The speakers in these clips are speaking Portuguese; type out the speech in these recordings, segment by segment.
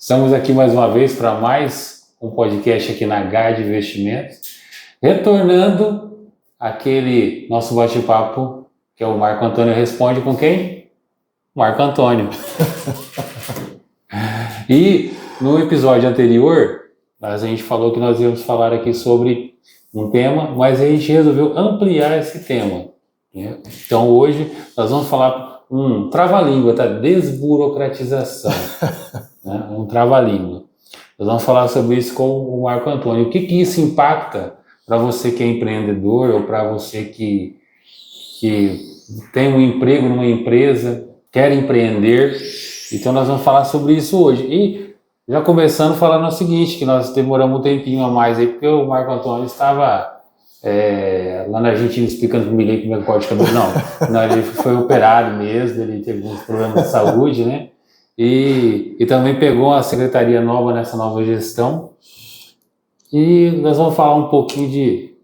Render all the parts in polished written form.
Estamos aqui mais uma vez para mais um podcast aqui na GAD Investimentos, retornando aquele nosso bate-papo que é o Marco Antônio Responde com quem? Marco Antônio. E no episódio anterior, a gente falou que nós íamos falar aqui sobre um tema, mas a gente resolveu ampliar esse tema, né? Então hoje nós vamos falar trava-língua, tá? Desburocratização, né? Um trava-língua. Nós vamos falar sobre isso com o Marco Antônio. O que isso impacta para você que é empreendedor ou para você que tem um emprego numa empresa, quer empreender. Então nós vamos falar sobre isso hoje. E já começando falando o seguinte, que nós demoramos um tempinho a mais aí, porque o Marco Antônio estava lá na Argentina explicando para o Miguel como é que corta o cabelo. Não, ele foi operado mesmo, ele teve alguns problemas de saúde, né? E também pegou uma secretaria nova nessa nova gestão. E nós vamos falar um pouquinho de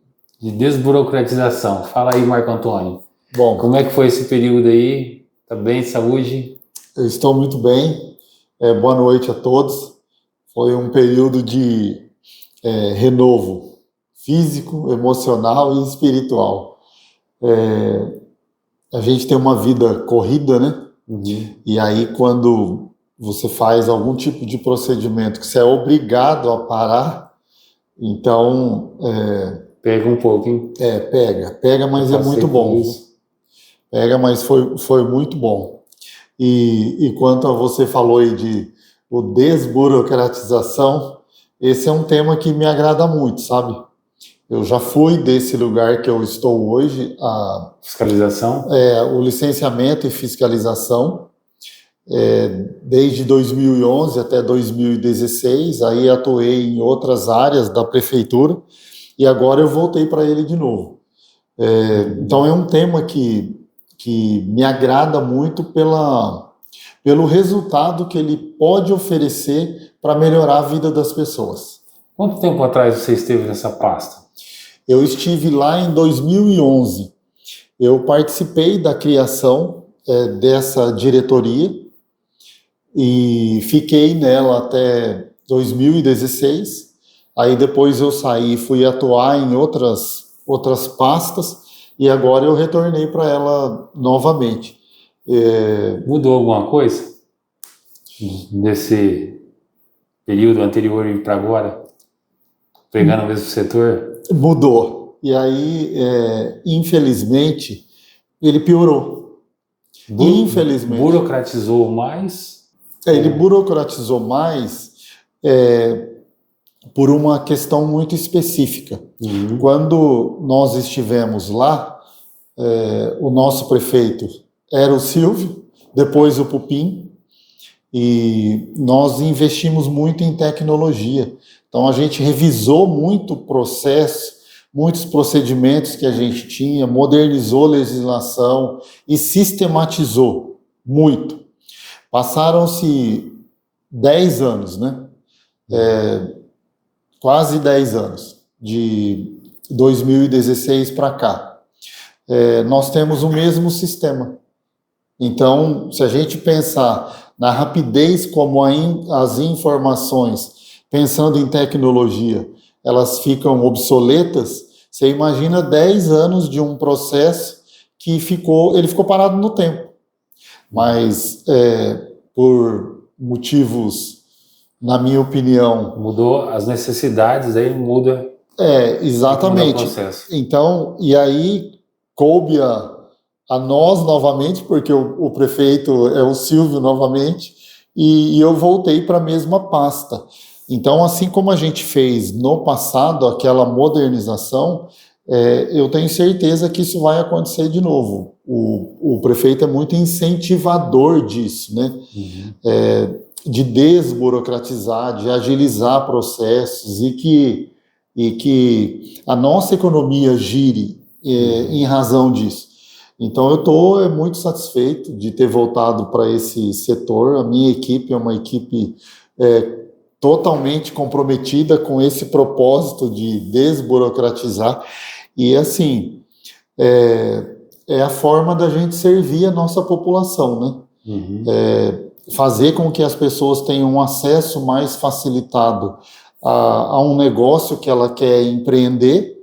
desburocratização. Fala aí, Marco Antônio. Bom, como é que foi esse período aí? Tá bem, saúde? Eu estou muito bem. Boa noite a todos. Foi um período de renovo físico, emocional e espiritual. A gente tem uma vida corrida, né? Uhum. E aí, quando você faz algum tipo de procedimento que você é obrigado a parar, então... Pega um pouco, hein? Pega, mas é muito bom. Pega, mas foi muito bom. E quanto a você falou aí de desburocratização, esse é um tema que me agrada muito, sabe? Eu já fui desse lugar que eu estou hoje, fiscalização? O licenciamento e fiscalização, desde 2011 até 2016, aí atuei em outras áreas da prefeitura e agora eu voltei para ele de novo. Então é um tema que me agrada muito pelo resultado que ele pode oferecer para melhorar a vida das pessoas. Quanto tempo atrás você esteve nessa pasta? Eu estive lá em 2011. Eu participei da criação dessa diretoria e fiquei nela até 2016. Aí depois eu saí e fui atuar em outras pastas e agora eu retornei para ela novamente. Mudou alguma coisa nesse período anterior e para agora? Pegando o mesmo setor? Mudou. E aí, infelizmente, ele piorou. Infelizmente. Burocratizou mais? Ele burocratizou mais por uma questão muito específica. Uhum. Quando nós estivemos lá, o nosso prefeito era o Silvio, depois o Pupim, e nós investimos muito em tecnologia. Então a gente revisou muito o processo, muitos procedimentos que a gente tinha, modernizou legislação e sistematizou muito. Passaram-se 10 anos, né? Quase 10 anos, de 2016 para cá. Nós temos o mesmo sistema. Então, se a gente pensar na rapidez como as informações, pensando em tecnologia, elas ficam obsoletas, você imagina 10 anos de um processo que ele ficou parado no tempo. Mas, por motivos, na minha opinião... Mudou as necessidades, aí muda... exatamente. Muda o processo. Então, e aí coube a nós novamente, porque o prefeito é o Silvio novamente, e eu voltei para a mesma pasta. Então, assim como a gente fez no passado aquela modernização, eu tenho certeza que isso vai acontecer de novo. O prefeito é muito incentivador disso, né? Uhum. De desburocratizar, de agilizar processos e que a nossa economia gire em razão disso. Então eu estou muito satisfeito de ter voltado para esse setor. A minha equipe é uma equipe totalmente comprometida com esse propósito de desburocratizar. E assim, é a forma da gente servir a nossa população, né? Uhum. fazer com que as pessoas tenham um acesso mais facilitado a um negócio que ela quer empreender,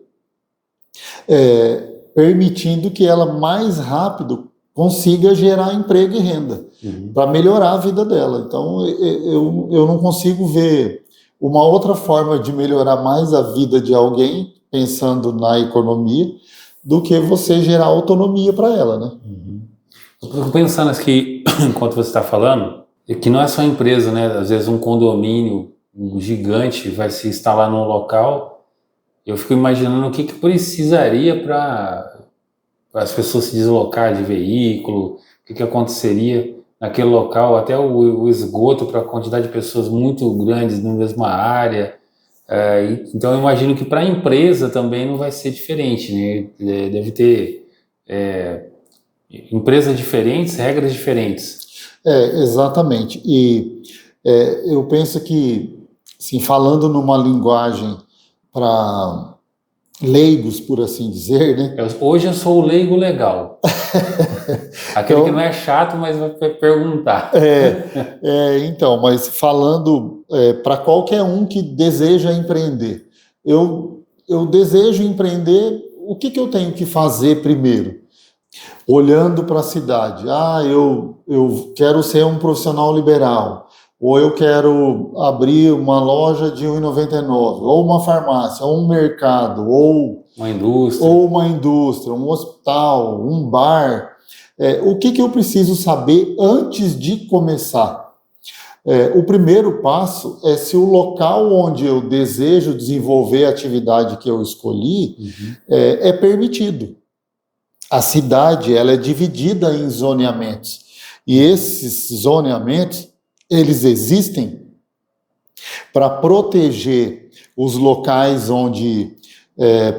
permitindo que ela mais rápido consiga gerar emprego e renda, para melhorar a vida dela. Então, eu não consigo ver uma outra forma de melhorar mais a vida de alguém, pensando na economia, do que você gerar autonomia para ela, né? Eu fico pensando aqui, enquanto você está falando, que não é só empresa, né? Às vezes um condomínio gigante vai se instalar num local. Eu fico imaginando o que precisaria para as pessoas se deslocar de veículo, o que aconteceria naquele local, até o esgoto para a quantidade de pessoas muito grandes na mesma área. Então eu imagino que para a empresa também não vai ser diferente, né? Deve ter empresas diferentes, regras diferentes. Exatamente. E eu penso que, assim, falando numa linguagem para leigos, por assim dizer, né? Hoje eu sou o leigo legal. Aquele então, que não é chato, mas vai perguntar. Então, mas falando para qualquer um que deseja empreender, eu desejo empreender, o que eu tenho que fazer primeiro? Olhando para a cidade, eu quero ser um profissional liberal, ou eu quero abrir uma loja de R$1,99, ou uma farmácia, ou um mercado, ou uma indústria, um hospital, um bar. O que eu preciso saber antes de começar? O primeiro passo é se o local onde eu desejo desenvolver a atividade que eu escolhi é permitido. A cidade, ela é dividida em zoneamentos, e esses zoneamentos, eles existem para proteger os locais onde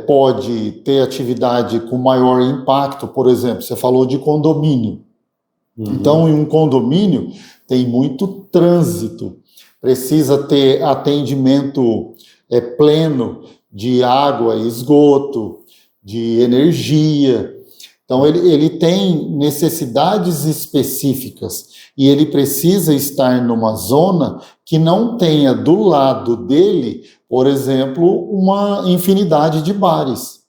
pode ter atividade com maior impacto. Por exemplo, você falou de condomínio. Então, em um condomínio, tem muito trânsito, precisa ter atendimento pleno de água, esgoto, de energia. Então, ele tem necessidades específicas e ele precisa estar numa zona que não tenha do lado dele, por exemplo, uma infinidade de bares,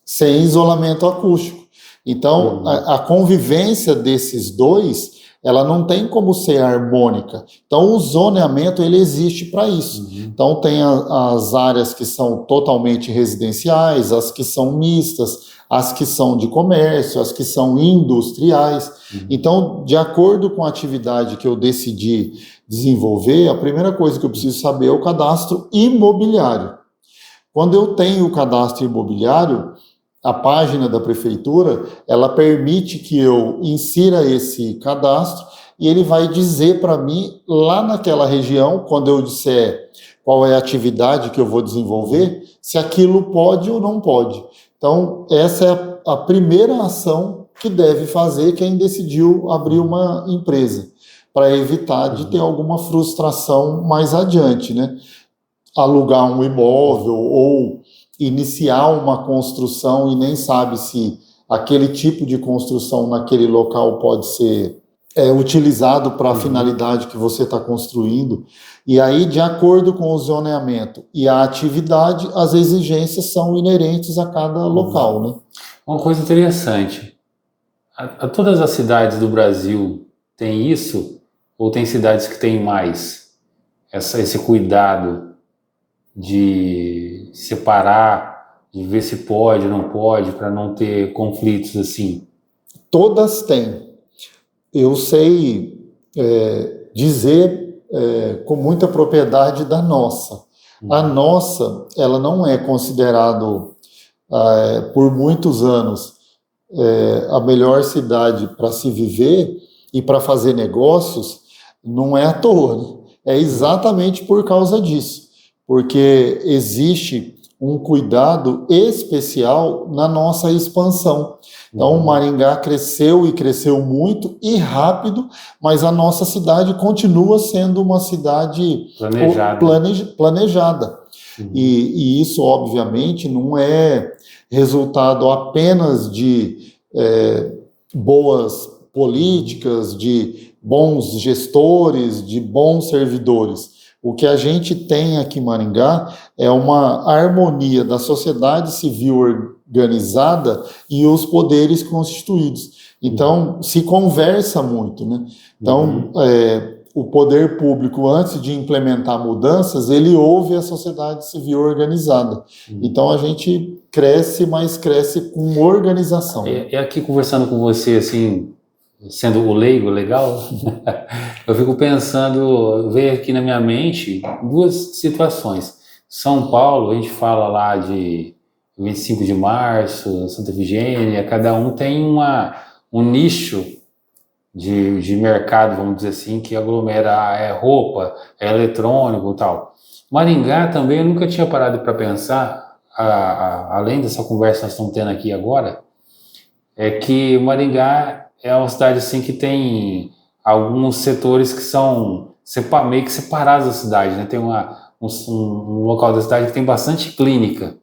sem isolamento acústico. Então, a convivência desses dois, ela não tem como ser harmônica. Então, o zoneamento, ele existe para isso. Então, tem as áreas que são totalmente residenciais, as que são mistas, as que são de comércio, as que são industriais. Então, de acordo com a atividade que eu decidi desenvolver, a primeira coisa que eu preciso saber é o cadastro imobiliário. Quando eu tenho o cadastro imobiliário, a página da prefeitura, ela permite que eu insira esse cadastro e ele vai dizer para mim, lá naquela região, quando eu disser qual é a atividade que eu vou desenvolver, se aquilo pode ou não pode. Então, essa é a primeira ação que deve fazer quem decidiu abrir uma empresa, para evitar de ter alguma frustração mais adiante, né? Alugar um imóvel ou iniciar uma construção e nem sabe se aquele tipo de construção naquele local pode ser utilizado para a finalidade que você está construindo. E aí, de acordo com o zoneamento e a atividade, as exigências são inerentes a cada local, né? Uma coisa interessante, todas as cidades do Brasil têm isso? Ou tem cidades que têm mais esse cuidado de separar, de ver se pode ou não pode, para não ter conflitos assim? Todas têm. Eu sei dizer com muita propriedade da nossa. A nossa, ela não é considerado por muitos anos a melhor cidade para se viver e para fazer negócios, não é à toa, né? É exatamente por causa disso, porque existe um cuidado especial na nossa expansão. Então, Maringá cresceu e cresceu muito e rápido, mas a nossa cidade continua sendo uma cidade planejada. E isso, obviamente, não é resultado apenas de boas políticas, de bons gestores, de bons servidores. O que a gente tem aqui em Maringá é uma harmonia da sociedade civil organizada e os poderes constituídos. Então, se conversa muito, né? Então, o poder público, antes de implementar mudanças, ele ouve a sociedade civil organizada. Então, a gente cresce, mas cresce com organização. É aqui conversando com você, assim, sendo o leigo legal, eu fico pensando, veio aqui na minha mente duas situações. São Paulo, a gente fala lá de 25 de março, Santa Efigênia, cada um tem um nicho de mercado, vamos dizer assim, que aglomera roupa, eletrônico e tal. Maringá também, eu nunca tinha parado para pensar, além dessa conversa que nós estamos tendo aqui agora, é que Maringá é uma cidade assim que tem alguns setores que são meio que separados da cidade, né? Tem um local da cidade que tem bastante clínica.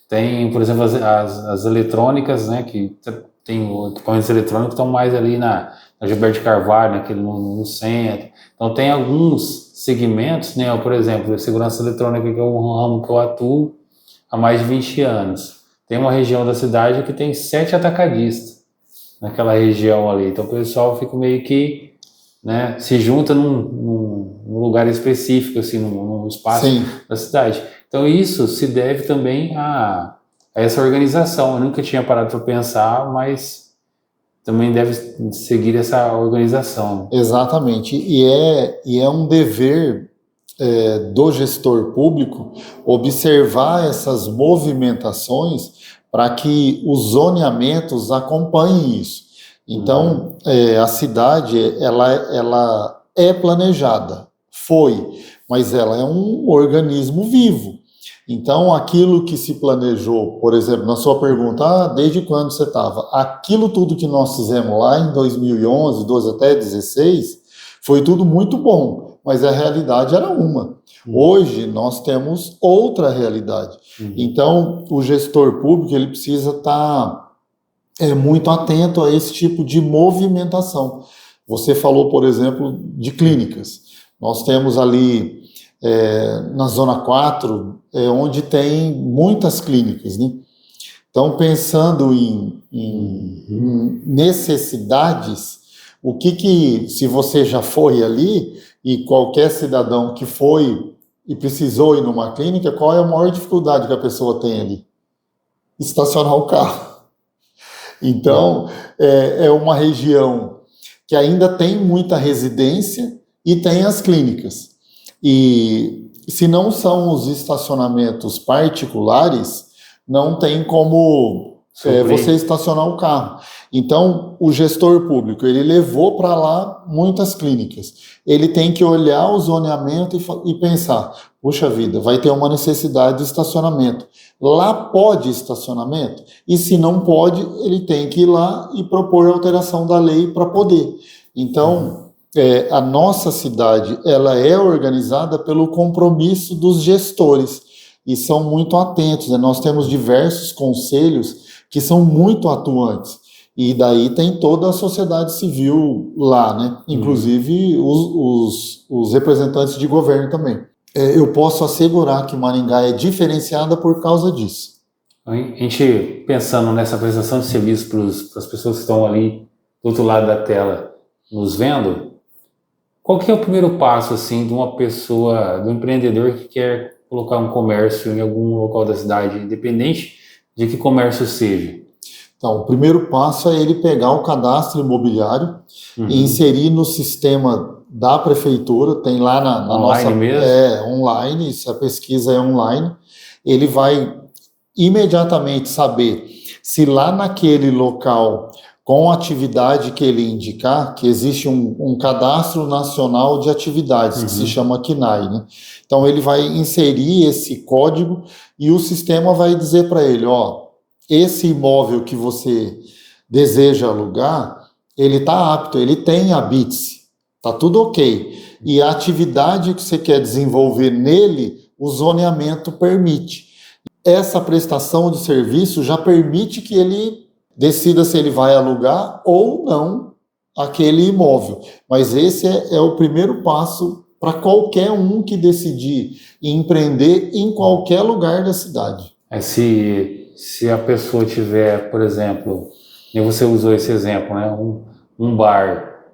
Tem, por exemplo, as eletrônicas, né? Que tem equipamentos eletrônicos que estão mais ali na Gilberto de Carvalho, no centro. Então tem alguns segmentos, né? Por exemplo, a segurança eletrônica, que é um ramo que eu atuo há mais de 20 anos. Tem uma região da cidade que tem 7 atacadistas naquela região ali. Então o pessoal fica meio que, né, se junta num lugar específico, assim, num espaço Sim. da cidade. Então isso se deve também a essa organização. Eu nunca tinha parado para pensar, mas também deve seguir essa organização. Exatamente. E é um dever do gestor público observar essas movimentações para que os zoneamentos acompanhem isso. Então, a cidade, ela é planejada, mas ela é um organismo vivo. Então, aquilo que se planejou, por exemplo, na sua pergunta, desde quando você estava? Aquilo tudo que nós fizemos lá em 2011, 12 até 16, foi tudo muito bom, mas a realidade era uma. Hoje, nós temos outra realidade. Então, o gestor público, ele precisa estar muito atento a esse tipo de movimentação. Você falou, por exemplo, de clínicas. Nós temos ali, na Zona 4, onde tem muitas clínicas, né? Então, pensando em necessidades, se você já foi ali, e qualquer cidadão que foi e precisou ir numa clínica, qual é a maior dificuldade que a pessoa tem ali? Estacionar o carro. Então, é uma região que ainda tem muita residência e tem as clínicas. E se não são os estacionamentos particulares, não tem como você estacionar o carro. Então, o gestor público, ele levou para lá muitas clínicas. Ele tem que olhar o zoneamento e pensar, puxa vida, vai ter uma necessidade de estacionamento. Lá pode estacionamento? E se não pode, ele tem que ir lá e propor alteração da lei para poder. Então, a nossa cidade, ela é organizada pelo compromisso dos gestores e são muito atentos, né? Nós temos diversos conselhos que são muito atuantes. E daí tem toda a sociedade civil lá, né? Inclusive os representantes de governo também. Eu posso assegurar que Maringá é diferenciada por causa disso. A gente, pensando nessa prestação de serviço para as pessoas que estão ali do outro lado da tela nos vendo, qual que é o primeiro passo, assim, de uma pessoa, de um empreendedor que quer colocar um comércio em algum local da cidade, independente de que comércio seja? Então, o primeiro passo é ele pegar o cadastro imobiliário e inserir no sistema da prefeitura, tem lá na nossa... mesmo? Online, se a pesquisa é online, ele vai imediatamente saber se lá naquele local, com a atividade que ele indicar, que existe um cadastro nacional de atividades, que se chama CNAE, né? Então, ele vai inserir esse código e o sistema vai dizer para ele, esse imóvel que você deseja alugar, ele está apto, ele tem a BITS, está tudo ok. E a atividade que você quer desenvolver nele, o zoneamento permite. Essa prestação de serviço já permite que ele decida se ele vai alugar ou não aquele imóvel. Mas esse é o primeiro passo para qualquer um que decidir empreender em qualquer lugar da cidade. Se a pessoa tiver, por exemplo, e você usou esse exemplo, né, um bar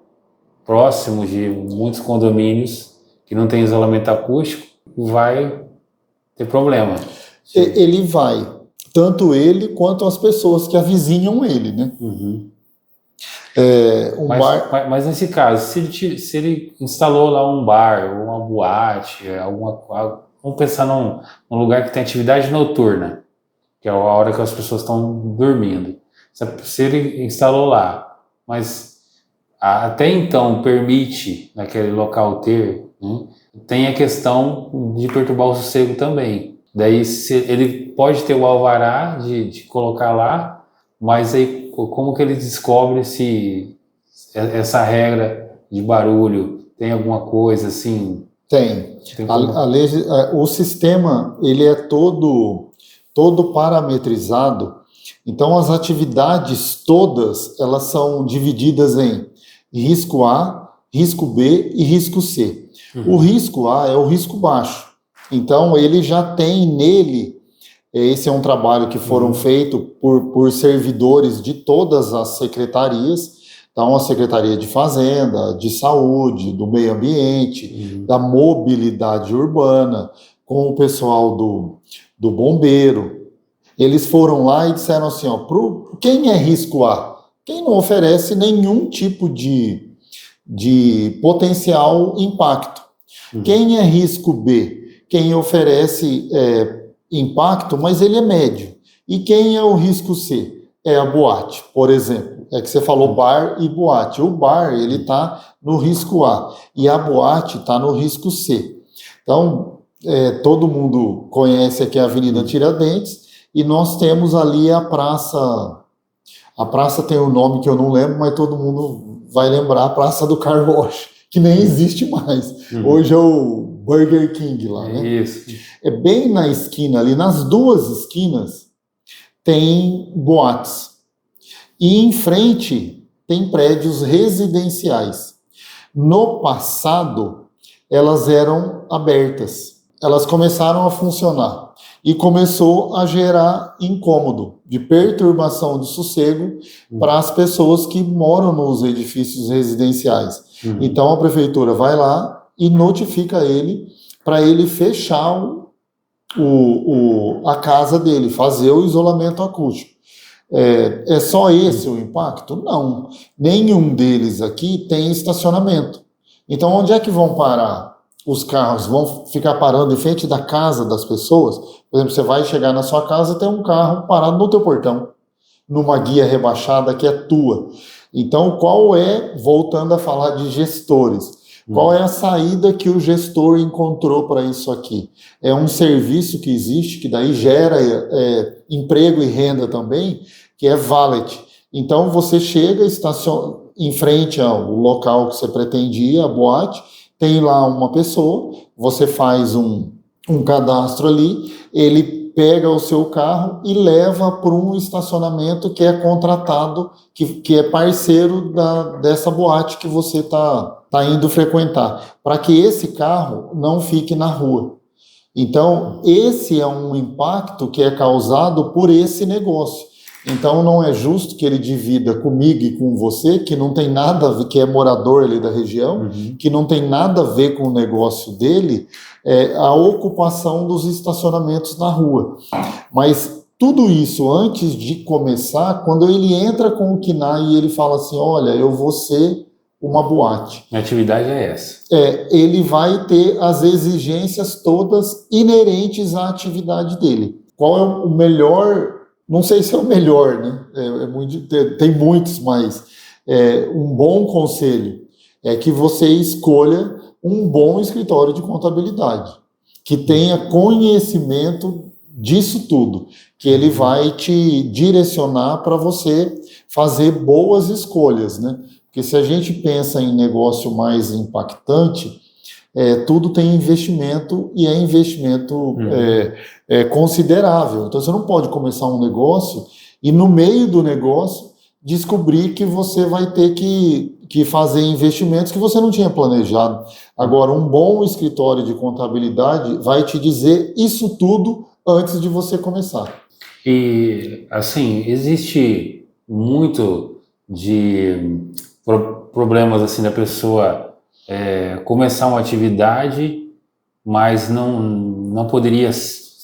próximo de muitos condomínios que não tem isolamento acústico, vai ter problema. Ele vai, tanto ele quanto as pessoas que avizinham ele, né? Uhum. Mas nesse caso, se ele instalou lá um bar ou uma boate, vamos pensar num lugar que tem atividade noturna, que é a hora que as pessoas estão dormindo. Se ele instalou lá, mas até então permite naquele local ter, né, tem a questão de perturbar o sossego também. Daí ele pode ter o alvará de colocar lá, mas aí como que ele descobre se essa regra de barulho tem alguma coisa assim? Tem. O sistema ele é todo parametrizado. Então as atividades todas elas são divididas em risco A, risco B e risco C. O risco A é o risco baixo. Então ele já tem nele. Esse é um trabalho que foram feitos por servidores de todas as secretarias, então a Secretaria de Fazenda, de Saúde, do Meio Ambiente, da Mobilidade Urbana, com o pessoal do Bombeiro. Eles foram lá e disseram assim, ó, quem é risco A? Quem não oferece nenhum tipo de potencial impacto. Quem é risco B? Quem oferece impacto, mas ele é médio. E quem é o risco C? É a boate, por exemplo. É que você falou bar e boate. O bar, ele está no risco A e a boate está no risco C. Então, todo mundo conhece aqui a Avenida Tiradentes e nós temos ali a praça. A praça tem um nome que eu não lembro, mas todo mundo vai lembrar, a Praça do Car Wash, que nem existe mais. Hoje é o Burger King lá, né? Isso. É bem na esquina ali, nas duas esquinas, tem boates. E em frente tem prédios residenciais. No passado, elas eram abertas. Elas começaram a funcionar. E começou a gerar incômodo, de perturbação de sossego para as pessoas que moram nos edifícios residenciais. Então a prefeitura vai lá e notifica ele para ele fechar a casa dele, fazer o isolamento acústico. É só esse o impacto? Não. Nenhum deles aqui tem estacionamento. Então, onde é que vão parar? Os carros vão ficar parando em frente da casa das pessoas? Por exemplo, você vai chegar na sua casa e tem um carro parado no teu portão, numa guia rebaixada que é tua. Então, voltando a falar de gestores, qual é a saída que o gestor encontrou para isso aqui? É um serviço que existe, que daí gera emprego e renda também, que é valet. Então, você chega, estaciona em frente ao local que você pretendia, a boate, tem lá uma pessoa, você faz um cadastro ali, ele pega o seu carro e leva para um estacionamento que é contratado, que é parceiro dessa boate que você está indo frequentar, para que esse carro não fique na rua. Então, esse é um impacto que é causado por esse negócio. Então, não é justo que ele divida comigo e com você, que não tem nada a ver, que é morador ali da região, que não tem nada a ver com o negócio dele, a ocupação dos estacionamentos na rua. Mas tudo isso, antes de começar, quando ele entra com o KNAI e ele fala assim, olha, eu vou ser uma boate. A atividade é essa. Ele vai ter as exigências todas inerentes à atividade dele. Qual é o melhor... Não sei se é o melhor, né? Tem muitos, mas um bom conselho é que você escolha um bom escritório de contabilidade, que tenha conhecimento disso tudo, que ele vai te direcionar para você fazer boas escolhas, né? Porque se a gente pensa em negócio mais impactante, tudo tem investimento e é investimento considerável. Então você não pode começar um negócio e no meio do negócio descobrir que você vai ter que que fazer investimentos que você não tinha planejado. Agora, um bom escritório de contabilidade vai te dizer isso tudo antes de você começar. E, assim, existe muito de problemas, assim, da pessoa começar uma atividade, mas não poderia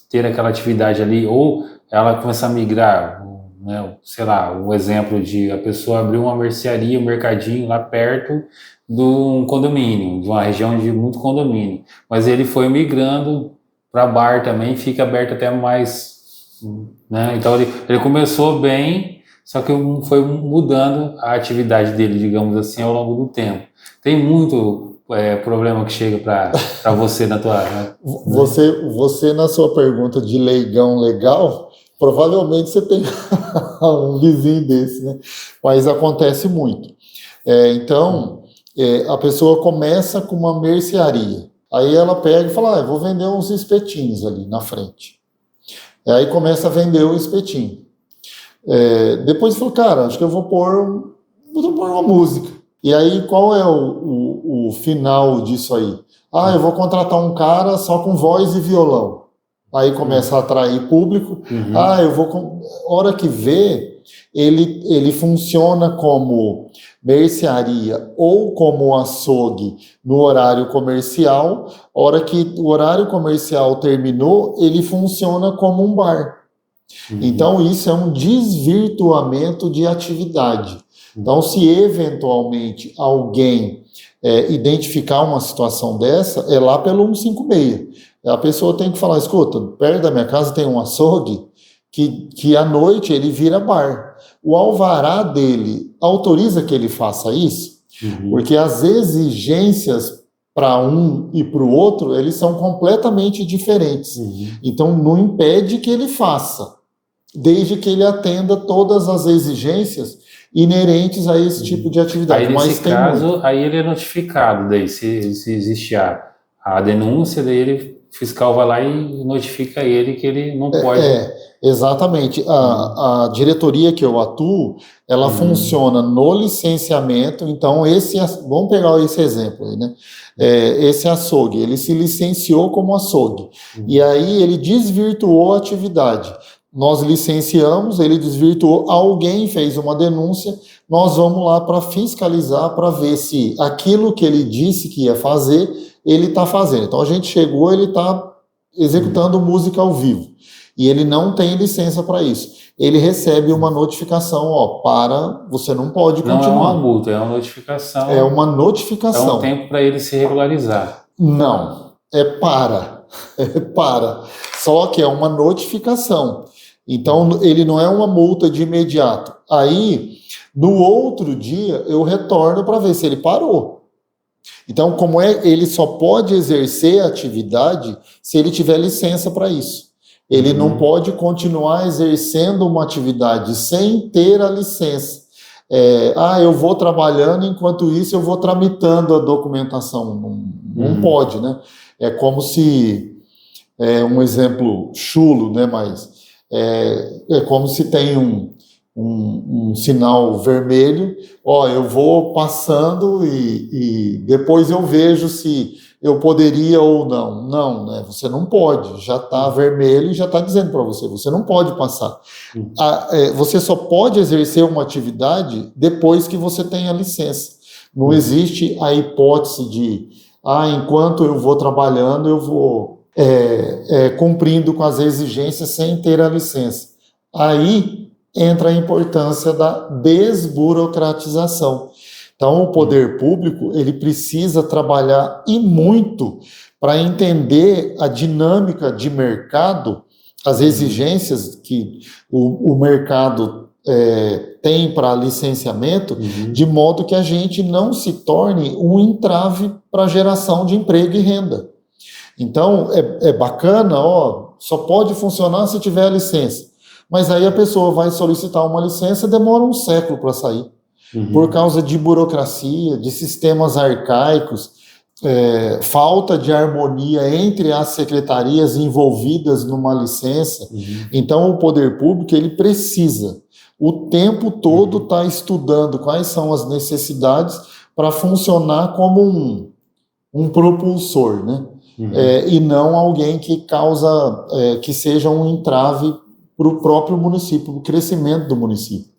ter aquela atividade ali, ou ela começar a migrar, né? Sei lá, um exemplo de a pessoa abrir uma mercearia, um mercadinho lá perto de um condomínio, de uma região de muito condomínio, mas ele foi migrando para bar também, fica aberto até mais, né? Então ele começou bem, só que foi mudando a atividade dele, digamos assim, ao longo do tempo. Tem muito problema que chega para você na tua... Né? Você, na sua pergunta de leigão legal, provavelmente você tem um vizinho desse, né? Mas acontece muito. Então, a pessoa começa com uma mercearia. Aí ela pega e fala, eu vou vender uns espetinhos ali na frente. Aí começa a vender o espetinho. Depois falou, cara, acho que eu vou pôr uma música. E aí, qual é o final disso aí? Eu vou contratar um cara só com voz e violão. Aí começa a atrair público. Eu vou... Hora que vê, ele funciona como mercearia ou como açougue no horário comercial. Hora que o horário comercial terminou, ele funciona como um bar. Então, isso é um desvirtuamento de atividade. Então, se eventualmente alguém identificar uma situação dessa, é lá pelo 156. A pessoa tem que falar, escuta, perto da minha casa tem um açougue que à noite ele vira bar. O alvará dele autoriza que ele faça isso, porque as exigências para um e para o outro, eles são completamente diferentes. Então, não impede que ele faça, desde que ele atenda todas as exigências inerentes a esse tipo de atividade. Aí, nesse caso, aí ele é notificado, daí, se existe a denúncia, daí o fiscal vai lá e notifica ele que ele não pode... Exatamente. A diretoria que eu atuo, ela funciona no licenciamento. Então, vamos pegar esse exemplo aí, né? Esse açougue, ele se licenciou como açougue. E aí ele desvirtuou a atividade. Nós licenciamos, ele desvirtuou, alguém fez uma denúncia, nós vamos lá para fiscalizar, para ver se aquilo que ele disse que ia fazer, ele está fazendo. Então a gente chegou, ele está executando música ao vivo, e ele não tem licença para isso. Ele recebe uma notificação, você não pode continuar. Não é uma multa, é uma notificação. É uma notificação. É um tempo para ele se regularizar. Não, é para. Só que é uma notificação. Então, ele não é uma multa de imediato. Aí, no outro dia, eu retorno para ver se ele parou. Então, ele só pode exercer a atividade se ele tiver licença para isso. Ele não pode continuar exercendo uma atividade sem ter a licença. Eu vou trabalhando, enquanto isso eu vou tramitando a documentação. Não pode, né? É como se... um exemplo chulo, né? Mas... É como se tem um sinal vermelho, eu vou passando e depois eu vejo se eu poderia ou não. Não, né? Você não pode, já está vermelho e já está dizendo para você não pode passar. Você só pode exercer uma atividade depois que você tenha licença. Não existe a hipótese de, enquanto eu vou trabalhando, eu vou... cumprindo com as exigências sem ter a licença. Aí entra a importância da desburocratização. Então, o poder público, ele precisa trabalhar e muito para entender a dinâmica de mercado, as exigências que o mercado tem para licenciamento, de modo que a gente não se torne um entrave para a geração de emprego e renda. Então, é bacana, só pode funcionar se tiver a licença. Mas aí a pessoa vai solicitar uma licença, demora um século para sair. Por causa de burocracia, de sistemas arcaicos, falta de harmonia entre as secretarias envolvidas numa licença. Então, o poder público, ele precisa, o tempo todo, estar estudando quais são as necessidades para funcionar como um propulsor, né? E não alguém que causa, que seja um entrave para o próprio município, para o crescimento do município.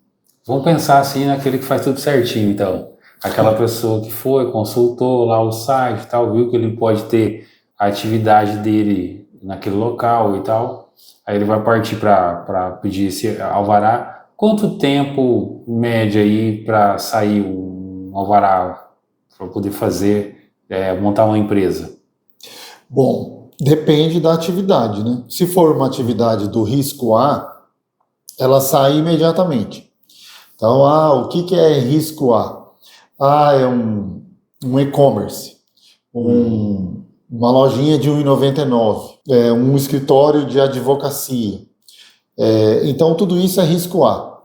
Vamos pensar assim naquele que faz tudo certinho, então. Aquela pessoa que foi, consultou lá o site e tal, viu que ele pode ter a atividade dele naquele local e tal. Aí ele vai partir para pedir esse alvará. Quanto tempo médio aí para sair um alvará para poder fazer, montar uma empresa? Bom, depende da atividade, né? Se for uma atividade do risco A, ela sai imediatamente. Então, o que é risco A? É um e-commerce, uma lojinha de R$1,99, um escritório de advocacia. Então, tudo isso é risco A.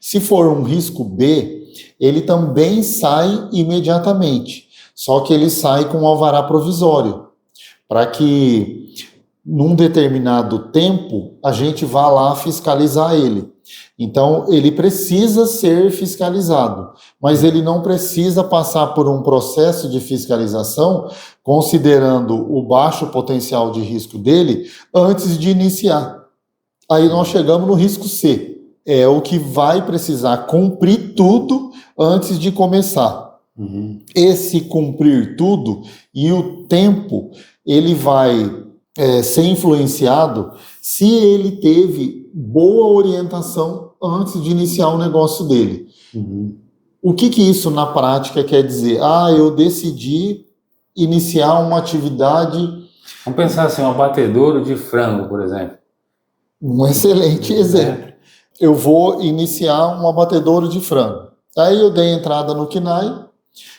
Se for um risco B, ele também sai imediatamente, só que ele sai com um alvará provisório, para que, num determinado tempo, a gente vá lá fiscalizar ele. Então, ele precisa ser fiscalizado, mas ele não precisa passar por um processo de fiscalização, considerando o baixo potencial de risco dele, antes de iniciar. Aí nós chegamos no risco C, é o que vai precisar cumprir tudo antes de começar. Esse cumprir tudo e o tempo, ele vai ser influenciado se ele teve boa orientação antes de iniciar o negócio dele. O que isso na prática quer dizer? Eu decidi iniciar uma atividade... Vamos pensar assim, um abatedouro de frango, por exemplo. Um excelente exemplo. Eu vou iniciar um abatedouro de frango. Aí eu dei entrada no KNAI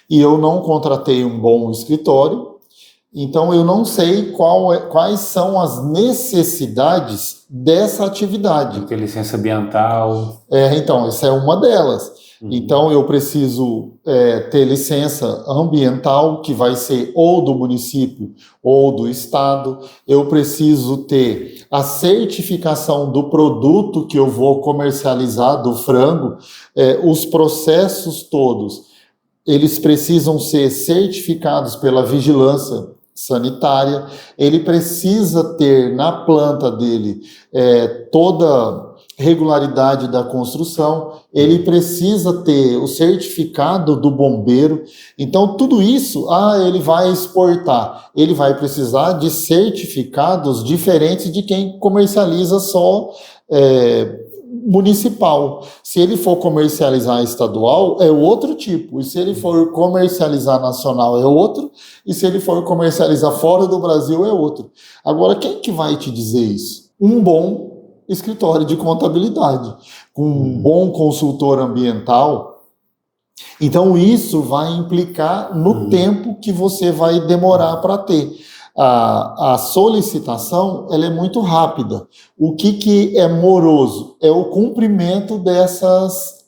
e eu não contratei um bom escritório, então eu não sei quais são as necessidades dessa atividade. Tem que ter licença ambiental. Então, essa é uma delas. Então eu preciso ter licença ambiental, que vai ser ou do município ou do estado. Eu preciso ter a certificação do produto que eu vou comercializar, do frango. Os processos todos, eles precisam ser certificados pela vigilância sanitária. Ele precisa ter na planta dele toda regularidade da construção, ele precisa ter o certificado do bombeiro. Então, tudo isso, ele vai exportar. Ele vai precisar de certificados diferentes de quem comercializa só municipal. Se ele for comercializar estadual, é outro tipo. E se ele for comercializar nacional, é outro. E se ele for comercializar fora do Brasil, é outro. Agora, quem que vai te dizer isso? Um bom escritório de contabilidade, com um bom consultor ambiental. Então, isso vai implicar no tempo que você vai demorar para ter. A solicitação, ela é muito rápida. O que é moroso? É o cumprimento dessas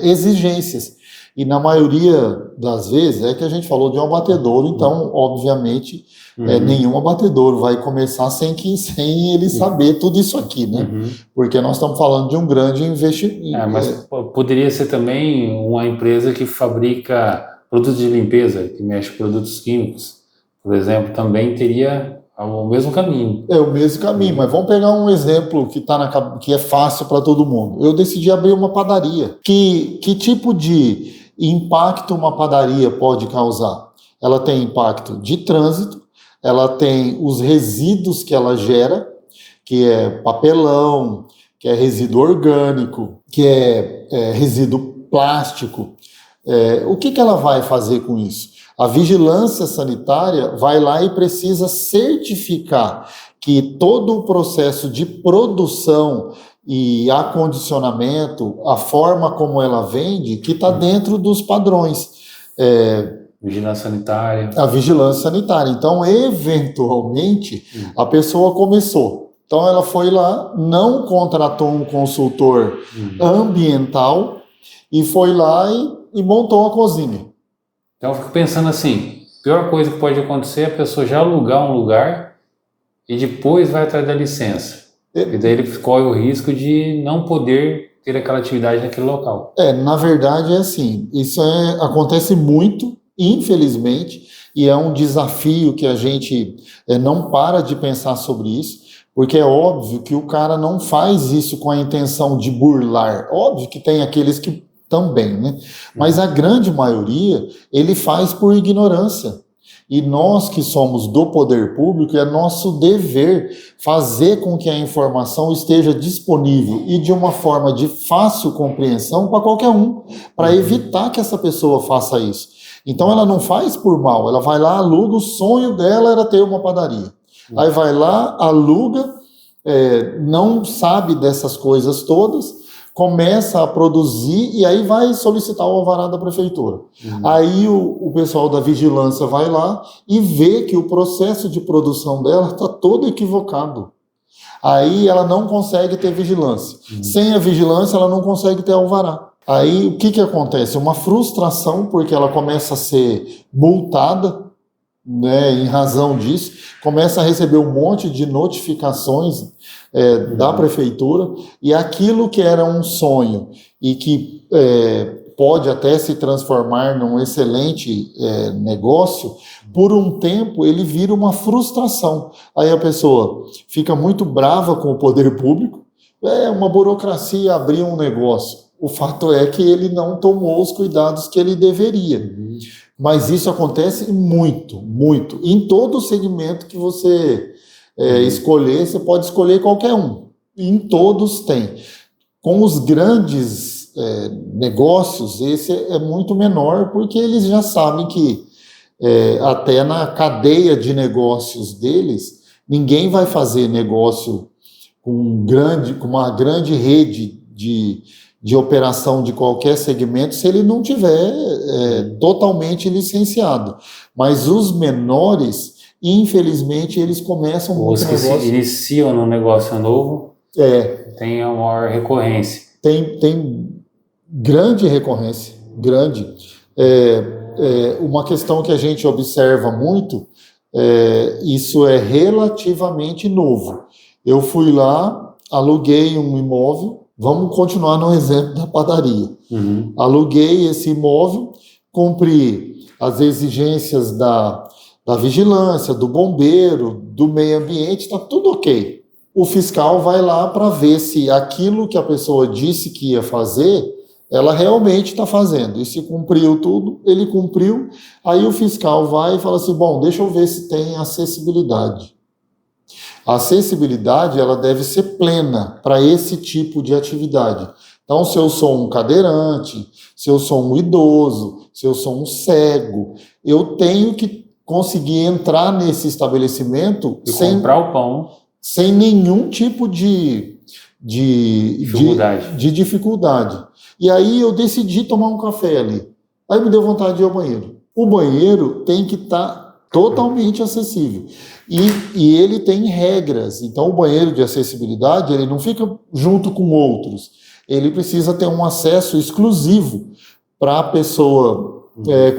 exigências. E na maioria das vezes, que a gente falou de um abatedouro, então, obviamente, nenhum abatedouro vai começar sem ele saber tudo isso aqui, né? Porque nós estamos falando de um grande investimento. Mas poderia ser também uma empresa que fabrica produtos de limpeza, que mexe com produtos químicos, por exemplo, também teria o mesmo caminho. É o mesmo caminho, mas vamos pegar um exemplo que é fácil para todo mundo. Eu decidi abrir uma padaria. Que tipo de impacto uma padaria pode causar? Ela tem impacto de trânsito, ela tem os resíduos que ela gera, que é papelão, que é resíduo orgânico, que é resíduo plástico. O que ela vai fazer com isso? A vigilância sanitária vai lá e precisa certificar que todo o processo de produção e acondicionamento, a forma como ela vende, que está dentro dos padrões. Vigilância sanitária. A vigilância sanitária. Então, eventualmente, a pessoa começou. Então, ela foi lá, não contratou um consultor ambiental e foi lá e montou uma cozinha. Então, eu fico pensando assim, a pior coisa que pode acontecer é a pessoa já alugar um lugar e depois vai atrás da licença. E daí ele corre o risco de não poder ter aquela atividade naquele local. Na verdade é assim, acontece muito, infelizmente, e é um desafio que a gente não para de pensar sobre isso, porque é óbvio que o cara não faz isso com a intenção de burlar. Óbvio que tem aqueles que também, né? Mas a grande maioria, ele faz por ignorância. E nós que somos do poder público, é nosso dever fazer com que a informação esteja disponível e de uma forma de fácil compreensão para qualquer um, para evitar que essa pessoa faça isso. Então ela não faz por mal, ela vai lá, aluga, o sonho dela era ter uma padaria. Aí vai lá, aluga, não sabe dessas coisas todas, começa a produzir e aí vai solicitar o alvará da prefeitura. Aí o pessoal da vigilância vai lá e vê que o processo de produção dela está todo equivocado. Aí ela não consegue ter vigilância. Sem a vigilância, ela não consegue ter alvará. Aí o que acontece? Uma frustração, porque ela começa a ser multada, né, em razão disso, começa a receber um monte de notificações da prefeitura, e aquilo que era um sonho e que pode até se transformar num excelente negócio, por um tempo ele vira uma frustração. Aí a pessoa fica muito brava com o poder público, uma burocracia abrir um negócio. O fato é que ele não tomou os cuidados que ele deveria. Mas isso acontece muito, muito. Em todo segmento que você escolher, você pode escolher qualquer um. Em todos tem. Com os grandes negócios, esse é muito menor, porque eles já sabem que até na cadeia de negócios deles, ninguém vai fazer negócio com uma grande rede de operação de qualquer segmento se ele não tiver totalmente licenciado. Mas os menores, infelizmente, eles começam muito negócio. Os que se iniciam no negócio novo tem a maior recorrência. Tem grande recorrência, grande. Uma questão que a gente observa muito, isso é relativamente novo. Eu fui lá, aluguei um imóvel. Vamos continuar no exemplo da padaria. Aluguei esse imóvel, cumpri as exigências da vigilância, do bombeiro, do meio ambiente, está tudo ok. O fiscal vai lá para ver se aquilo que a pessoa disse que ia fazer, ela realmente está fazendo. E se cumpriu tudo, ele cumpriu. Aí o fiscal vai e fala assim, bom, deixa eu ver se tem acessibilidade. A acessibilidade, ela deve ser plena para esse tipo de atividade. Então, se eu sou um cadeirante, se eu sou um idoso, se eu sou um cego, eu tenho que conseguir entrar nesse estabelecimento comprar o pão sem nenhum tipo de dificuldade. E aí eu decidi tomar um café ali. Aí me deu vontade de ir ao banheiro. O banheiro tem que estar totalmente acessível. E ele tem regras. Então, o banheiro de acessibilidade, ele não fica junto com outros. Ele precisa ter um acesso exclusivo para a pessoa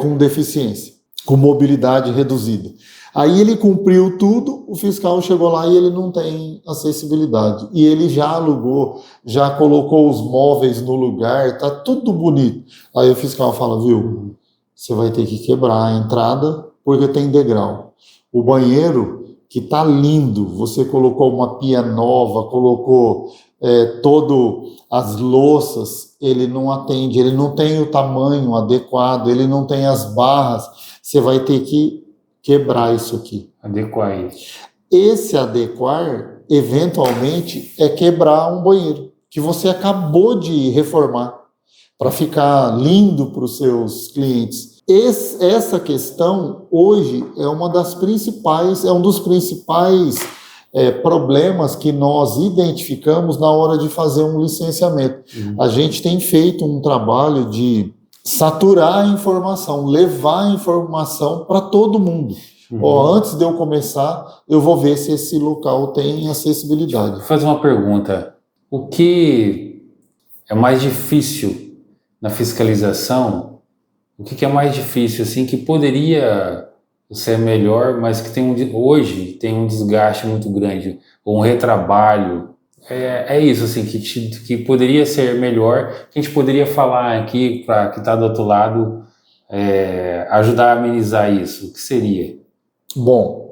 com deficiência, com mobilidade reduzida. Aí ele cumpriu tudo, o fiscal chegou lá e ele não tem acessibilidade. E ele já alugou, já colocou os móveis no lugar, tá tudo bonito. Aí o fiscal fala, viu, você vai ter que quebrar a entrada porque tem degrau. O banheiro, que tá lindo, você colocou uma pia nova, colocou as louças, ele não atende, ele não tem o tamanho adequado, ele não tem as barras, você vai ter que quebrar isso aqui. Adequar isso. Esse adequar, eventualmente, é quebrar um banheiro que você acabou de reformar para ficar lindo para os seus clientes. Essa questão, hoje, é um dos principais problemas que nós identificamos na hora de fazer um licenciamento. A gente tem feito um trabalho de saturar a informação, levar a informação para todo mundo. Antes de eu começar, eu vou ver se esse local tem acessibilidade. Vou fazer uma pergunta. O que é mais difícil na fiscalização? O que é mais difícil, assim, que poderia ser melhor, mas que hoje tem um desgaste muito grande, ou um retrabalho é isso, assim, que poderia ser melhor, que a gente poderia falar aqui para que está do outro lado, ajudar a amenizar isso? O que seria? Bom,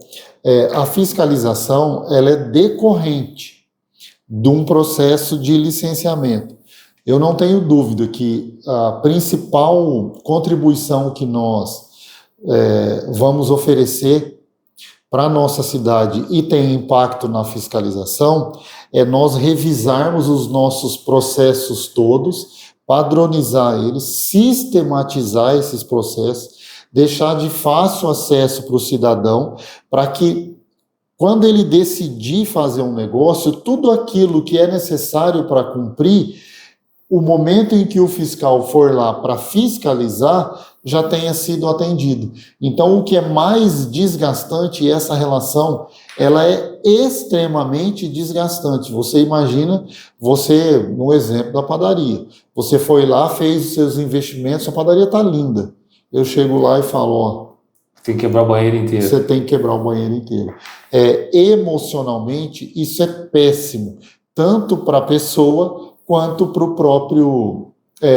a fiscalização ela é decorrente de um processo de licenciamento. Eu não tenho dúvida que a principal contribuição que nós vamos oferecer para a nossa cidade e tem impacto na fiscalização é nós revisarmos os nossos processos todos, padronizar eles, sistematizar esses processos, deixar de fácil acesso para o cidadão, para que quando ele decidir fazer um negócio, tudo aquilo que é necessário para cumprir, o momento em que o fiscal for lá para fiscalizar, já tenha sido atendido. Então, o que é mais desgastante, essa relação, ela é extremamente desgastante. Você imagina, no exemplo da padaria, você foi lá, fez os seus investimentos, a padaria está linda. Eu chego lá e falo, ó, tem que quebrar o banheiro inteiro. Você tem que quebrar o banheiro inteiro. Emocionalmente, isso é péssimo, tanto para a pessoa quanto para o próprio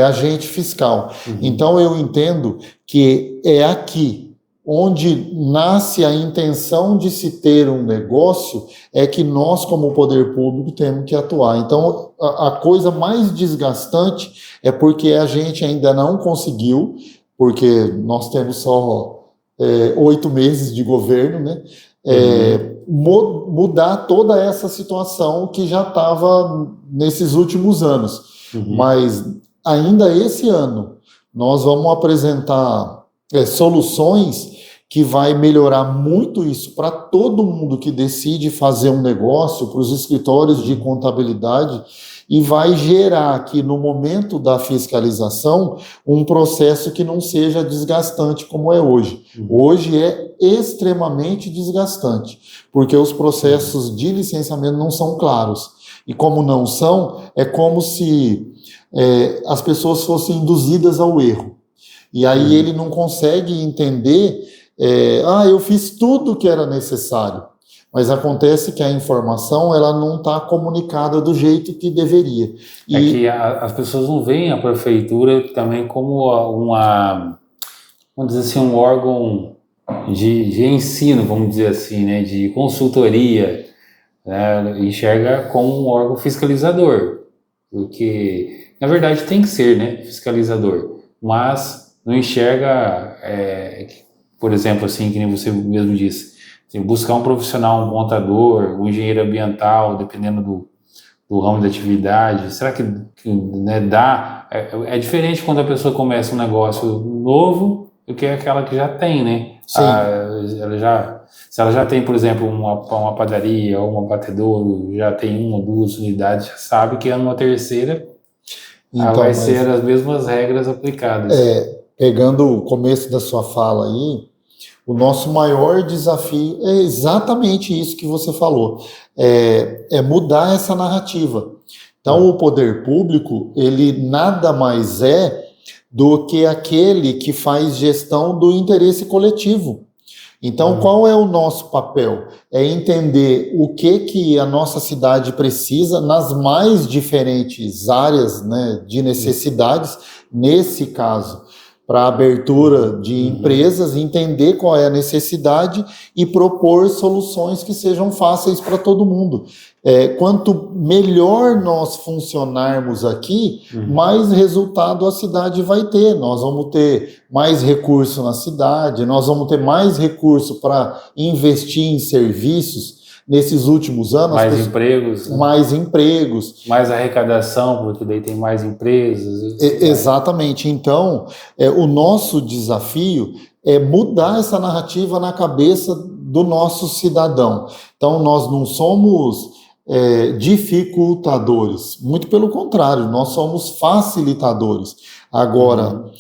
agente fiscal. Uhum. Então, eu entendo que é aqui onde nasce a intenção de se ter um negócio, é que nós, como poder público, temos que atuar. Então, a coisa mais desgastante é porque a gente ainda não conseguiu, porque nós temos só 8 meses de governo, né? Mudar toda essa situação que já estava nesses últimos anos. Uhum. Mas ainda esse ano nós vamos apresentar soluções que vai melhorar muito isso para todo mundo que decide fazer um negócio, para os escritórios de contabilidade, e vai gerar aqui no momento da fiscalização um processo que não seja desgastante como é hoje. Hoje é extremamente desgastante, porque os processos de licenciamento não são claros. E como não são, é como se as pessoas fossem induzidas ao erro. E aí ele não consegue entender, eu fiz tudo o que era necessário. Mas acontece que a informação ela não está comunicada do jeito que deveria. É que as pessoas não veem a prefeitura também como vamos dizer assim, um órgão de ensino, vamos dizer assim, né, de consultoria, né, enxerga como um órgão fiscalizador, porque na verdade tem que ser, né, fiscalizador, mas não enxerga, por exemplo, assim, que nem você mesmo disse, buscar um profissional, um montador, um engenheiro ambiental, dependendo do ramo de atividade. Será que né, dá? É diferente quando a pessoa começa um negócio novo do que aquela que já tem, né? Sim. Se ela já tem, por exemplo, uma padaria ou um abatedouro, já tem 1 ou 2 unidades, já sabe que numa terceira então, vai ser as mesmas regras aplicadas. Pegando o começo da sua fala aí, o nosso maior desafio é exatamente isso que você falou, é mudar essa narrativa. Então, o poder público, ele nada mais é do que aquele que faz gestão do interesse coletivo. Então, qual é o nosso papel? É entender o que a nossa cidade precisa nas mais diferentes áreas, né, de necessidades, nesse caso, para abertura de empresas, entender qual é a necessidade e propor soluções que sejam fáceis para todo mundo. Quanto melhor nós funcionarmos aqui, mais resultado a cidade vai ter. Nós vamos ter mais recurso na cidade, nós vamos ter mais recurso para investir em serviços. Nesses últimos anos... empregos. Né? Mais empregos. Mais arrecadação, porque daí tem mais empresas. Exatamente. Então, o nosso desafio é mudar essa narrativa na cabeça do nosso cidadão. Então, nós não somos dificultadores. Muito pelo contrário, nós somos facilitadores. Agora,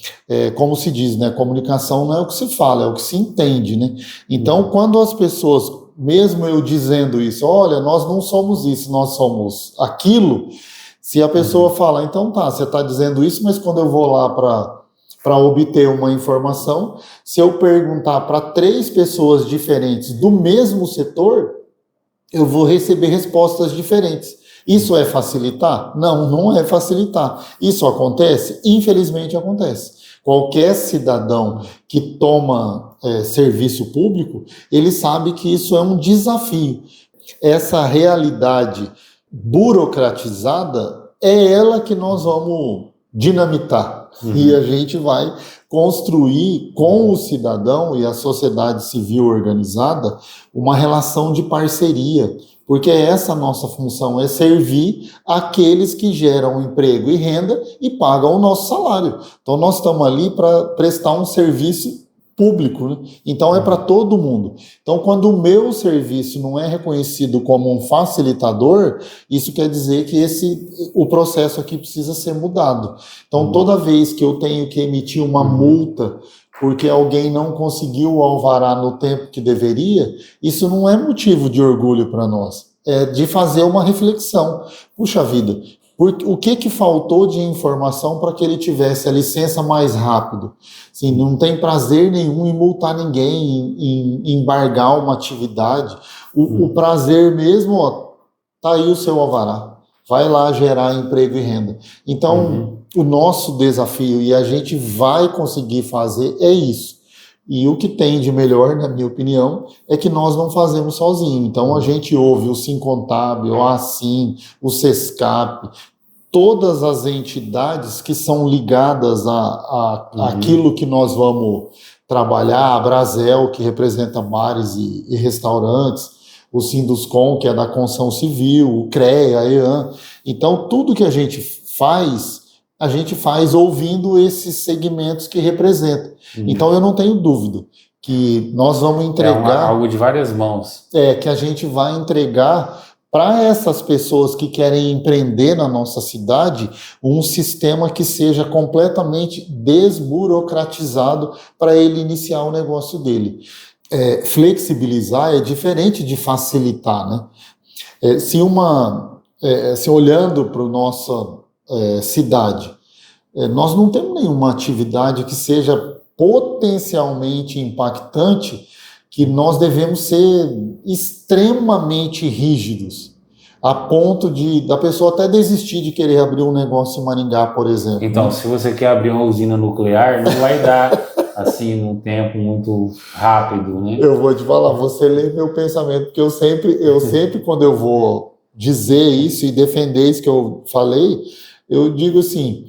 como se diz, né? Comunicação não é o que se fala, é o que se entende, né? Então, quando as pessoas... Mesmo eu dizendo isso, olha, nós não somos isso, nós somos aquilo, se a pessoa fala, então tá, você está dizendo isso, mas quando eu vou lá para obter uma informação, se eu perguntar para 3 pessoas diferentes do mesmo setor, eu vou receber respostas diferentes, Isso é facilitar? Não, não é facilitar. Isso acontece? Infelizmente acontece. Qualquer cidadão que toma serviço público, ele sabe que isso é um desafio. Essa realidade burocratizada é ela que nós vamos dinamitar. E a gente vai construir com o cidadão e a sociedade civil organizada uma relação de parceria, porque essa é a nossa função, é servir aqueles que geram emprego e renda e pagam o nosso salário. Então nós estamos ali para prestar um serviço público, né? Então é para todo mundo. Então quando o meu serviço não é reconhecido como um facilitador, isso quer dizer que o processo aqui precisa ser mudado. Então toda vez que eu tenho que emitir uma multa porque alguém não conseguiu o alvará no tempo que deveria, isso não é motivo de orgulho para nós. É de fazer uma reflexão. Puxa vida, o que faltou de informação para que ele tivesse a licença mais rápido? Assim, não tem prazer nenhum em multar ninguém, em embargar uma atividade. O prazer mesmo, ó, tá aí o seu alvará. Vai lá gerar emprego e renda. Então, o nosso desafio, e a gente vai conseguir fazer, é isso. E o que tem de melhor, na minha opinião, é que nós não fazemos sozinho. Então, a gente ouve o Sincontábil, o Assim, o Sescap, todas as entidades que são ligadas àquilo que nós vamos trabalhar, a Brasel, que representa bares e restaurantes, o Sinduscom, que é da construção civil, o CREA, a EAN. Então, tudo que a gente faz ouvindo esses segmentos que representam. Então, eu não tenho dúvida que nós vamos entregar... algo de várias mãos. Que a gente vai entregar para essas pessoas que querem empreender na nossa cidade um sistema que seja completamente desburocratizado para ele iniciar o negócio dele. Flexibilizar é diferente de facilitar, né? Se olhando para a nossa cidade, nós não temos nenhuma atividade que seja potencialmente impactante, que nós devemos ser extremamente rígidos, a ponto da pessoa até desistir de querer abrir um negócio em Maringá, por exemplo. Então, se você quer abrir uma usina nuclear, não vai dar assim num tempo muito rápido, né? Eu vou te falar, você lê meu pensamento, porque eu sempre quando eu vou dizer isso e defender isso que eu falei, eu digo assim,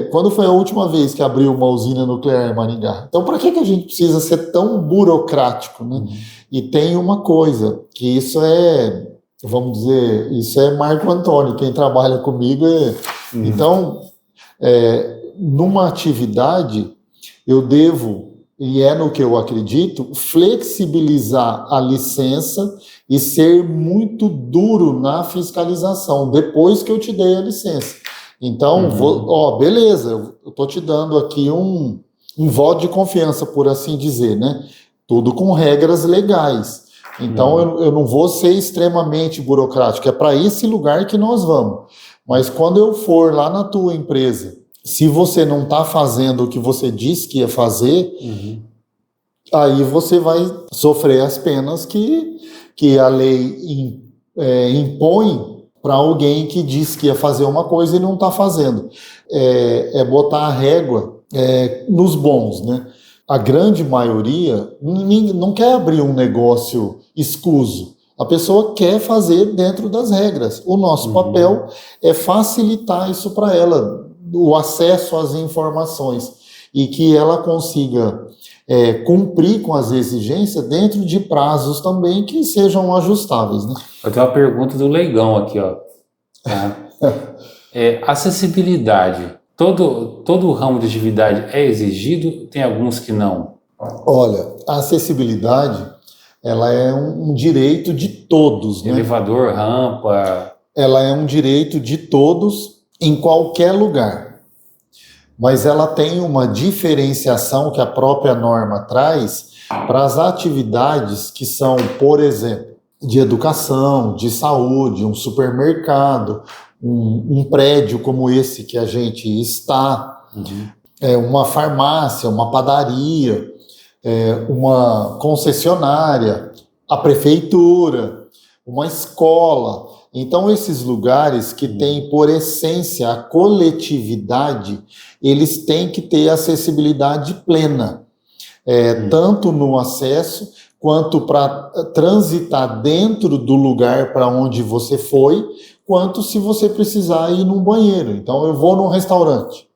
quando foi a última vez que abriu uma usina nuclear em Maringá? Então, para que a gente precisa ser tão burocrático, né? E tem uma coisa, que isso vamos dizer, isso é Marco Antônio, quem trabalha comigo Então, numa atividade, eu devo, e é no que eu acredito, flexibilizar a licença e ser muito duro na fiscalização, depois que eu te dei a licença. Então, beleza, eu estou te dando aqui um voto de confiança, por assim dizer, né? Tudo com regras legais. Então, eu não vou ser extremamente burocrático, é para esse lugar que nós vamos. Mas quando eu for lá na tua empresa, se você não está fazendo o que você disse que ia fazer, aí você vai sofrer as penas que a lei impõe para alguém que disse que ia fazer uma coisa e não está fazendo. É botar a régua nos bons, né? A grande maioria não quer abrir um negócio escuso. A pessoa quer fazer dentro das regras. O nosso papel é facilitar isso para ela, o acesso às informações, e que ela consiga cumprir com as exigências dentro de prazos também que sejam ajustáveis, né? Eu tenho uma pergunta do leigão aqui, ó. Acessibilidade. Todo o ramo de atividade é exigido? Tem alguns que não? Olha, a acessibilidade, ela é um direito de todos, né? Elevador, rampa... Ela é um direito de todos em qualquer lugar. Mas ela tem uma diferenciação que a própria norma traz para as atividades que são, por exemplo, de educação, de saúde, um supermercado, um prédio como esse que a gente está, uma farmácia, uma padaria, uma concessionária, a prefeitura. uma escola. Então, esses lugares que têm, por essência, a coletividade, eles têm que ter acessibilidade plena, tanto no acesso, quanto para transitar dentro do lugar para onde você foi, quanto se você precisar ir num banheiro. Então, eu vou num restaurante,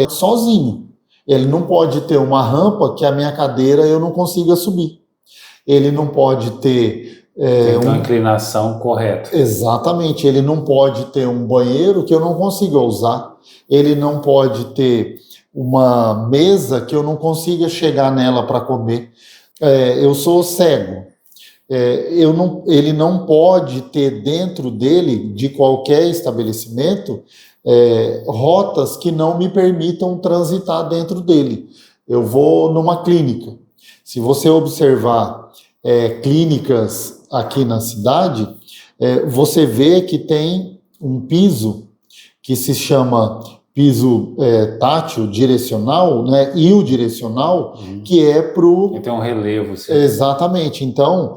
sozinho. Ele não pode ter uma rampa que a minha cadeira eu não consiga subir. Ele não pode ter... tem uma inclinação correta. Exatamente. Ele não pode ter um banheiro que eu não consiga usar. Ele não pode ter uma mesa que eu não consiga chegar nela para comer. Eu sou cego. Ele não pode ter dentro dele, de qualquer estabelecimento, rotas que não me permitam transitar dentro dele. Eu vou numa clínica. Se você observar clínicas aqui na cidade, você vê que tem um piso que se chama piso tátil direcional, né, e o direcional, que é para o... Tem um relevo. Assim. Exatamente. Então,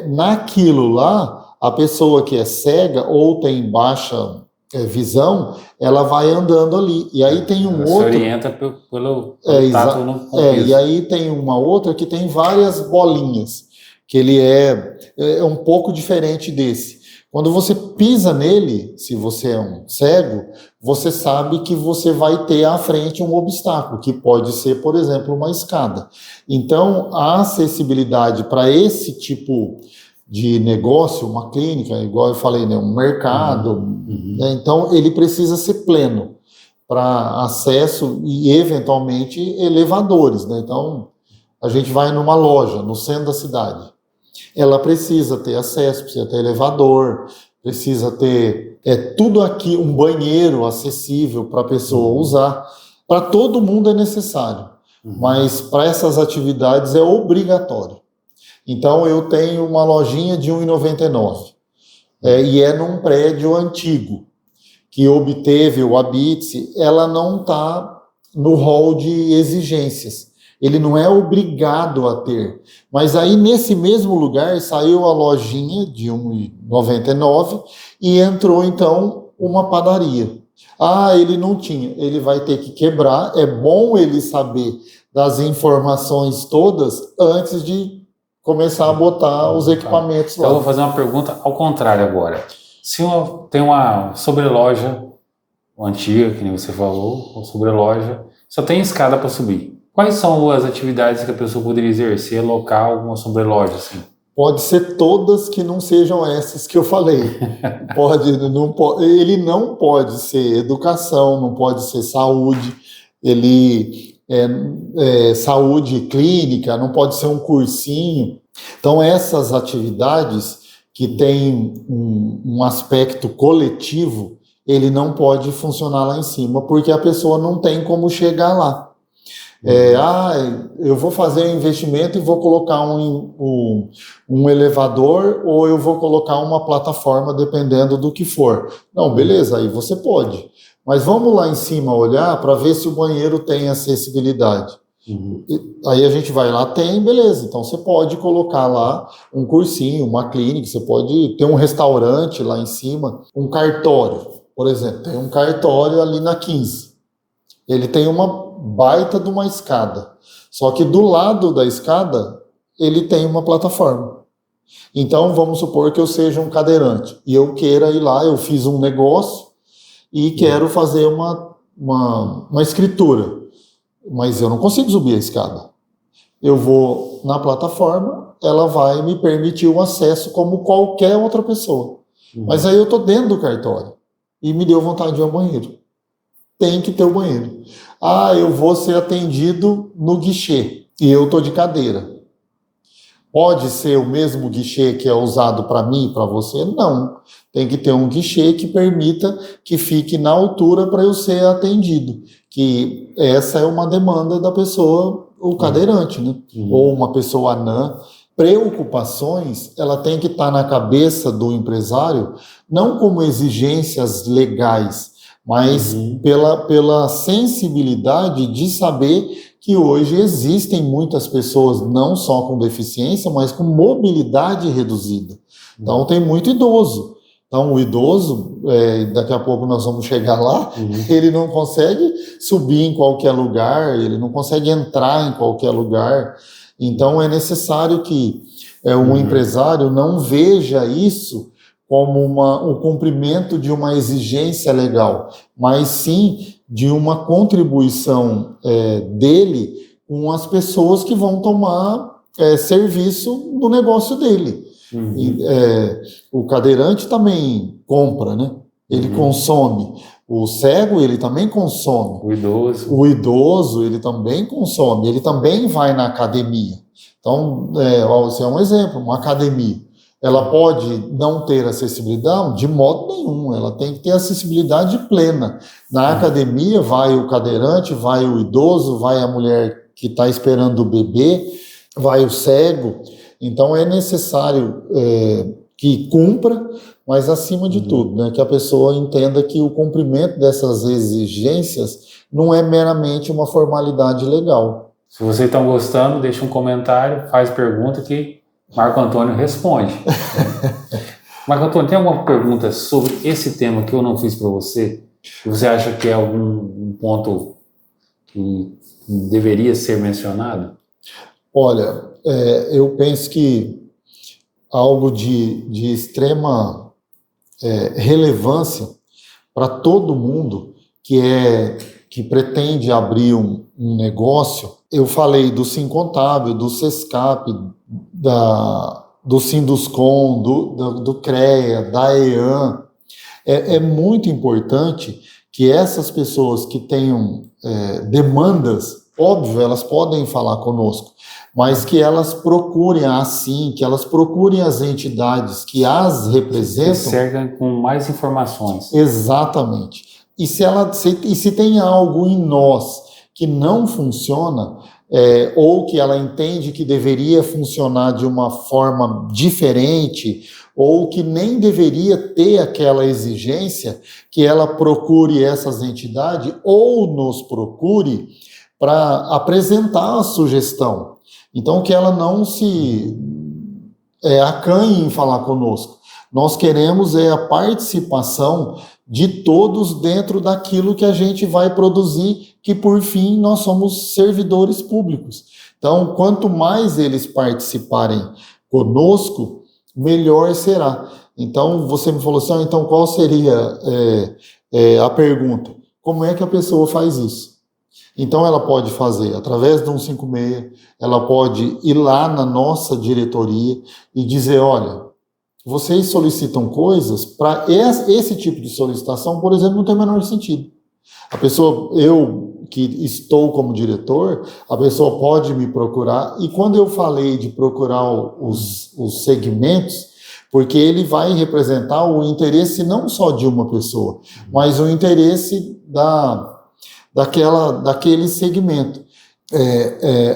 naquilo lá, a pessoa que é cega ou tem baixa visão, ela vai andando ali. E aí tem um outro... Se orienta pelo tato no piso. E aí tem uma outra que tem várias bolinhas, que ele é um pouco diferente desse. Quando você pisa nele, se você é um cego, você sabe que você vai ter à frente um obstáculo, que pode ser, por exemplo, uma escada. Então, a acessibilidade para esse tipo de negócio, uma clínica, igual eu falei, né, um mercado, né, então ele precisa ser pleno para acesso e, eventualmente, elevadores. Né? Então, a gente vai numa loja no centro da cidade. Ela precisa ter acesso, precisa ter elevador, precisa ter tudo aqui, um banheiro acessível para a pessoa usar. Para todo mundo é necessário, mas para essas atividades é obrigatório. Então, eu tenho uma lojinha de R$1,99 e é num prédio antigo, que obteve o Habite, ela não está no rol de exigências. Ele não é obrigado a ter. Mas aí, nesse mesmo lugar, saiu a lojinha de R$1,99 e entrou, então, uma padaria. Ele não tinha. Ele vai ter que quebrar. É bom ele saber das informações todas antes de começar a botar os equipamentos lá. Então, eu vou fazer uma pergunta ao contrário agora. Se tem uma sobreloja antiga, que nem você falou, uma sobreloja, só tem escada para subir. Quais são as atividades que a pessoa poderia exercer local, uma sobreloja, assim? Pode ser todas que não sejam essas que eu falei. Ele não pode ser educação, não pode ser saúde, saúde clínica, não pode ser um cursinho. Então, essas atividades que têm um aspecto coletivo, ele não pode funcionar lá em cima, porque a pessoa não tem como chegar lá. Eu vou fazer um investimento e vou colocar um elevador ou eu vou colocar uma plataforma, dependendo do que for. Não, beleza, aí você pode. Mas vamos lá em cima olhar para ver se o banheiro tem acessibilidade. Aí a gente vai lá, tem, beleza. Então você pode colocar lá um cursinho, uma clínica, você pode ter um restaurante lá em cima, um cartório, por exemplo. Tem um cartório ali na 15. Ele tem uma baita de uma escada. Só que do lado da escada, ele tem uma plataforma. Então, vamos supor que eu seja um cadeirante e eu queira ir lá, eu fiz um negócio e quero fazer uma escritura, mas eu não consigo subir a escada. Eu vou na plataforma, ela vai me permitir o acesso como qualquer outra pessoa. Mas aí eu estou dentro do cartório e me deu vontade de ir ao banheiro. Tem que ter o banheiro. Eu vou ser atendido no guichê e eu estou de cadeira. Pode ser o mesmo guichê que é usado para mim e para você? Não. Tem que ter um guichê que permita que fique na altura para eu ser atendido. Que essa é uma demanda da pessoa, o cadeirante, né? Ou uma pessoa anã. Preocupações, ela tem que estar na cabeça do empresário, não como exigências legais, mas pela sensibilidade de saber que hoje existem muitas pessoas não só com deficiência, mas com mobilidade reduzida. Então tem muito idoso. Então o idoso, daqui a pouco nós vamos chegar lá, ele não consegue subir em qualquer lugar, ele não consegue entrar em qualquer lugar. Então é necessário que um empresário não veja isso como o cumprimento de uma exigência legal, mas sim de uma contribuição dele com as pessoas que vão tomar serviço no negócio dele. O cadeirante também compra, né? Ele consome. O cego, ele também consome. O idoso, ele também consome. Ele também vai na academia. Então, esse é um exemplo, uma academia. Ela pode não ter acessibilidade? De modo nenhum, ela tem que ter acessibilidade plena. Na academia vai o cadeirante, vai o idoso, vai a mulher que está esperando o bebê, vai o cego. Então é necessário que cumpra, mas acima de tudo, né, que a pessoa entenda que o cumprimento dessas exigências não é meramente uma formalidade legal. Se vocês estão gostando, deixa um comentário, faz pergunta que Marco Antônio responde. Marco Antônio, tem alguma pergunta sobre esse tema que eu não fiz para você? Que você acha que é algum ponto que deveria ser mencionado? Olha, eu penso que algo de extrema relevância para todo mundo que pretende abrir um negócio. Eu falei do Sincontábil, do Sescap, do Sinduscom, do CREA, da EAN. É muito importante que essas pessoas que tenham demandas, óbvio, elas podem falar conosco, mas que elas procurem que elas procurem as entidades que as representam. Cercam com mais informações. Exatamente. E se tem algo em nós que não funciona, ou que ela entende que deveria funcionar de uma forma diferente, ou que nem deveria ter aquela exigência, que ela procure essas entidades ou nos procure para apresentar a sugestão. Então, que ela não se acanhe em falar conosco. Nós queremos a participação de todos dentro daquilo que a gente vai produzir, que por fim nós somos servidores públicos. Então, quanto mais eles participarem conosco, melhor será. Então, você me falou assim, então qual seria a pergunta? Como é que a pessoa faz isso? Então, ela pode fazer através do 156, ela pode ir lá na nossa diretoria e dizer, olha, vocês solicitam coisas para esse tipo de solicitação, por exemplo, não tem o menor sentido. A pessoa, eu que estou como diretor, a pessoa pode me procurar, e quando eu falei de procurar os segmentos, porque ele vai representar o interesse não só de uma pessoa, mas o interesse daquele segmento.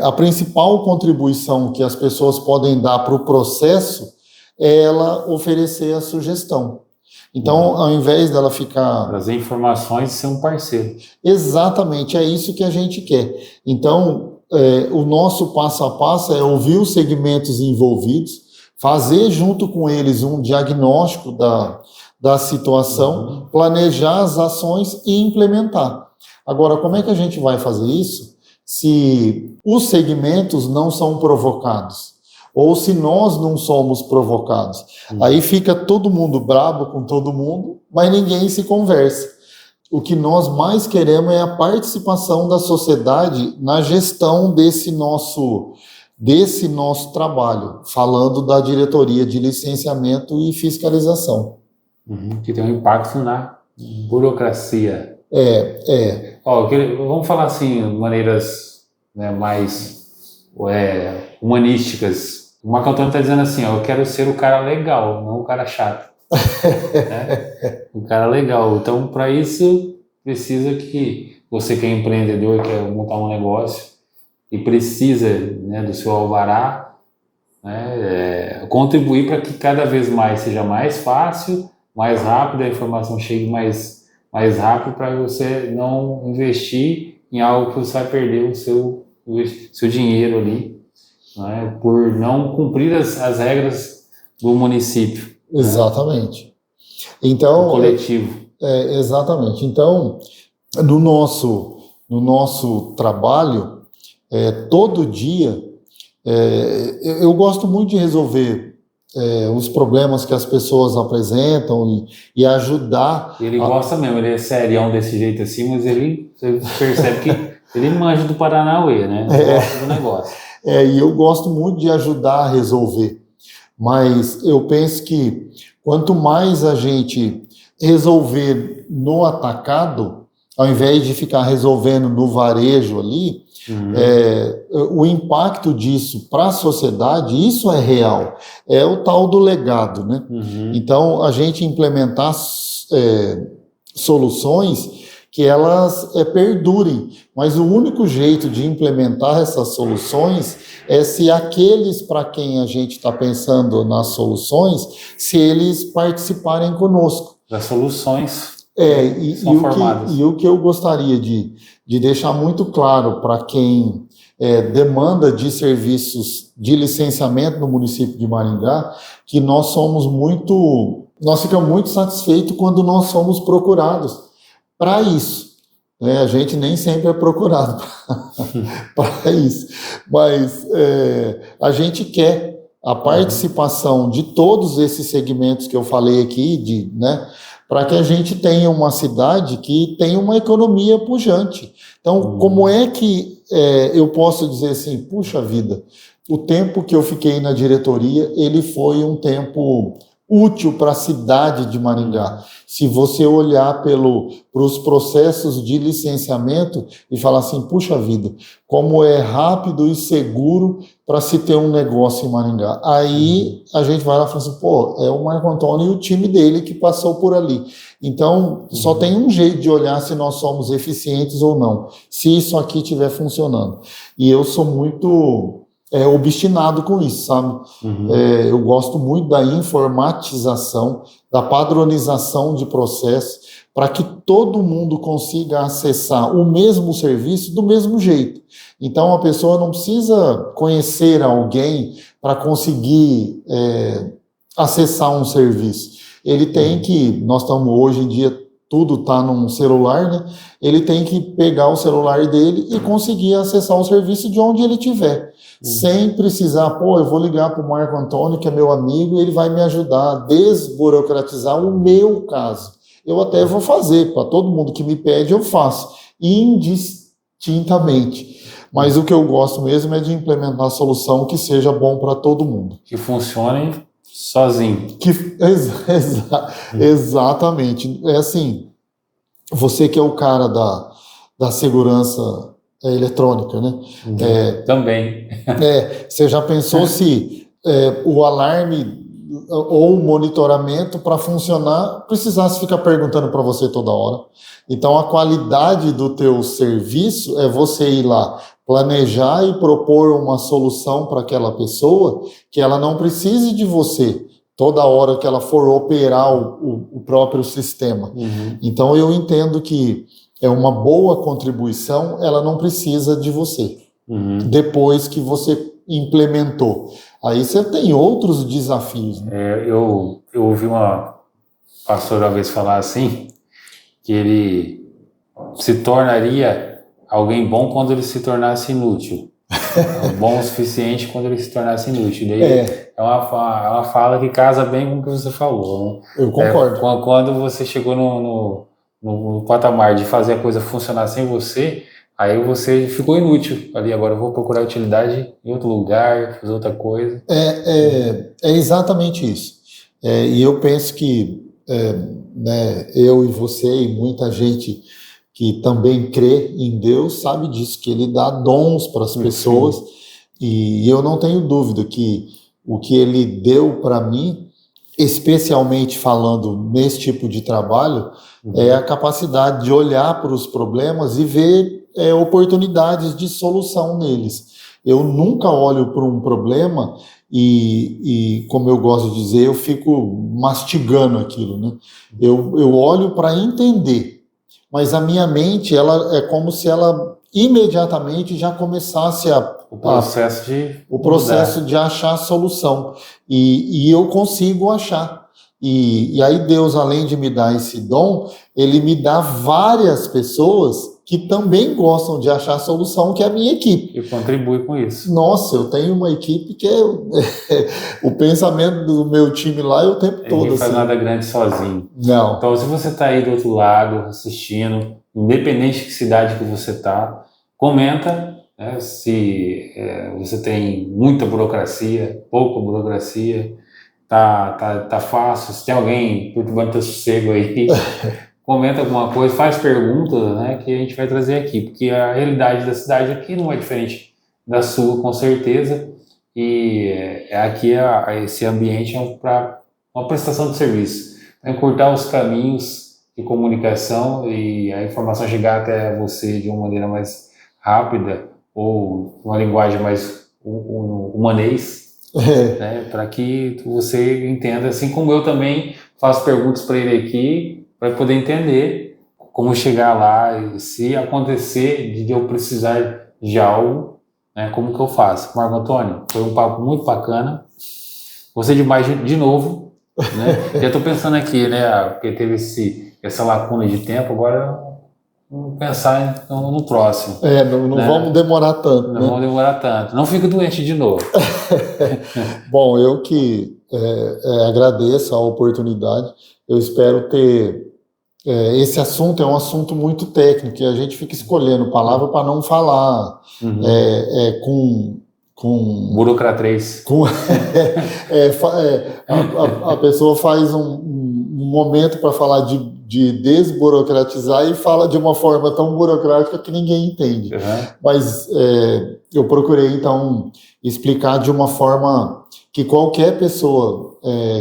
A principal contribuição que as pessoas podem dar para o processo é ela oferecer a sugestão. Então, ao invés dela ficar... Trazer informações e ser um parceiro. Exatamente, é isso que a gente quer. Então, o nosso passo a passo é ouvir os segmentos envolvidos, fazer junto com eles um diagnóstico da situação, planejar as ações e implementar. Agora, como é que a gente vai fazer isso se os segmentos não são provocados? Ou se nós não somos provocados? Aí fica todo mundo brabo com todo mundo, mas ninguém se conversa. O que nós mais queremos é a participação da sociedade na gestão desse nosso trabalho, falando da diretoria de licenciamento e fiscalização. Que tem um impacto na burocracia. Vamos falar assim, de maneiras mais humanísticas. O Marco Antônio está dizendo assim, eu quero ser o cara legal, não o cara chato. Né? O cara legal. Então, para isso, precisa que você que é empreendedor, quer montar um negócio e precisa, né, do seu alvará, né, contribuir para que cada vez mais seja mais fácil, mais rápido, a informação chegue mais rápido, para você não investir em algo que você vai perder o o seu dinheiro ali, né, por não cumprir as regras do município. Exatamente. Então, do coletivo. Exatamente. Então, no nosso trabalho, todo dia, eu gosto muito de resolver os problemas que as pessoas apresentam e ajudar. Ele gosta mesmo, ele é serião desse jeito assim, mas você percebe que ele manja do Paranauê, né? Gosta do negócio. E eu gosto muito de ajudar a resolver. Mas eu penso que quanto mais a gente resolver no atacado, ao invés de ficar resolvendo no varejo ali, o impacto disso para a sociedade, isso é real. É o tal do legado, né? Então, a gente implementar soluções que elas perdurem, mas o único jeito de implementar essas soluções é se aqueles para quem a gente está pensando nas soluções, se eles participarem conosco. As soluções são formadas. E o que eu gostaria de deixar muito claro para quem demanda de serviços de licenciamento no município de Maringá, que nós ficamos muito satisfeitos quando nós somos procurados para isso. A gente nem sempre é procurado para isso, mas a gente quer a participação de todos esses segmentos que eu falei aqui, para que a gente tenha uma cidade que tenha uma economia pujante. Então, como é que eu posso dizer assim, puxa vida, o tempo que eu fiquei na diretoria, ele foi um tempo útil para a cidade de Maringá. Se você olhar para os processos de licenciamento e falar assim, puxa vida, como é rápido e seguro para se ter um negócio em Maringá. Aí a gente vai lá e fala assim, é o Marco Antônio e o time dele que passou por ali. Então, só tem um jeito de olhar se nós somos eficientes ou não, se isso aqui estiver funcionando. E eu sou muito obstinado com isso, sabe? Eu gosto muito da informatização, da padronização de processos, para que todo mundo consiga acessar o mesmo serviço do mesmo jeito. Então, a pessoa não precisa conhecer alguém para conseguir acessar um serviço. Ele tem que, nós estamos hoje em dia, tudo está num celular, né? Ele tem que pegar o celular dele e conseguir acessar o serviço de onde ele estiver. Sem precisar, eu vou ligar para o Marco Antônio, que é meu amigo, e ele vai me ajudar a desburocratizar o meu caso. Eu até vou fazer, para todo mundo que me pede, eu faço, indistintamente. Mas o que eu gosto mesmo é de implementar a solução que seja bom para todo mundo. Que funcione sozinho. Exatamente. É assim, você que é o cara da segurança eletrônica, né? Também. Você já pensou se o alarme ou o monitoramento para funcionar precisasse ficar perguntando para você toda hora? Então, a qualidade do teu serviço é você ir lá, planejar e propor uma solução para aquela pessoa que ela não precise de você toda hora que ela for operar o próprio sistema. Então, eu entendo que é uma boa contribuição, ela não precisa de você. Depois que você implementou. Aí você tem outros desafios. Né? Eu ouvi uma pastora uma vez falar assim, que ele se tornaria alguém bom quando ele se tornasse inútil. Bom o suficiente quando ele se tornasse inútil. Daí é uma fala que casa bem com o que você falou. Né? Eu concordo. Quando você chegou no patamar de fazer a coisa funcionar sem você, aí você ficou inútil ali. Agora eu vou procurar utilidade em outro lugar, fazer outra coisa. É exatamente isso. E eu penso que eu e você e muita gente que também crê em Deus sabe disso, que Ele dá dons para as pessoas. E eu não tenho dúvida que o que Ele deu para mim, especialmente falando nesse tipo de trabalho, é a capacidade de olhar para os problemas e ver oportunidades de solução neles. Eu nunca olho para um problema e, como eu gosto de dizer, eu fico mastigando aquilo, né? Eu olho para entender, mas a minha mente, ela é como se ela imediatamente já começasse O processo de achar a solução. E eu consigo achar. E aí Deus, além de me dar esse dom, Ele me dá várias pessoas que também gostam de achar a solução, que é a minha equipe. E contribui com isso. Nossa, eu tenho uma equipe que é o pensamento do meu time lá é o tempo todo. Ninguém faz assim. nada grande sozinho. Não. Então, se você está aí do outro lado, assistindo, independente de que cidade que você está, comenta, né, se você tem muita burocracia, pouca burocracia, tá fácil, se tem alguém perturbando teu sossego aí, comenta alguma coisa, faz perguntas, né, que a gente vai trazer aqui, porque a realidade da cidade aqui não é diferente da sua, com certeza, e aqui esse ambiente é para uma prestação de serviço, encurtar os caminhos de comunicação e a informação chegar até você de uma maneira mais rápida ou uma linguagem mais humanês, né, para que você entenda, assim como eu também faço perguntas para ele aqui, para poder entender como chegar lá e se acontecer de eu precisar de algo, né, como que eu faço. Marco Antônio, foi um papo muito bacana. Gostei demais de novo, né? Já estou pensando aqui, né, porque teve essa lacuna de tempo, agora vamos pensar no próximo. Não né? Vamos demorar tanto. Não vamos demorar tanto. Não fica doente de novo. Bom, eu que agradeço a oportunidade. Eu espero ter... esse assunto é um assunto muito técnico e a gente fica escolhendo palavra para não falar com burocratrês. A pessoa faz um momento para falar de desburocratizar e fala de uma forma tão burocrática que ninguém entende. Mas eu procurei, então, explicar de uma forma que qualquer pessoa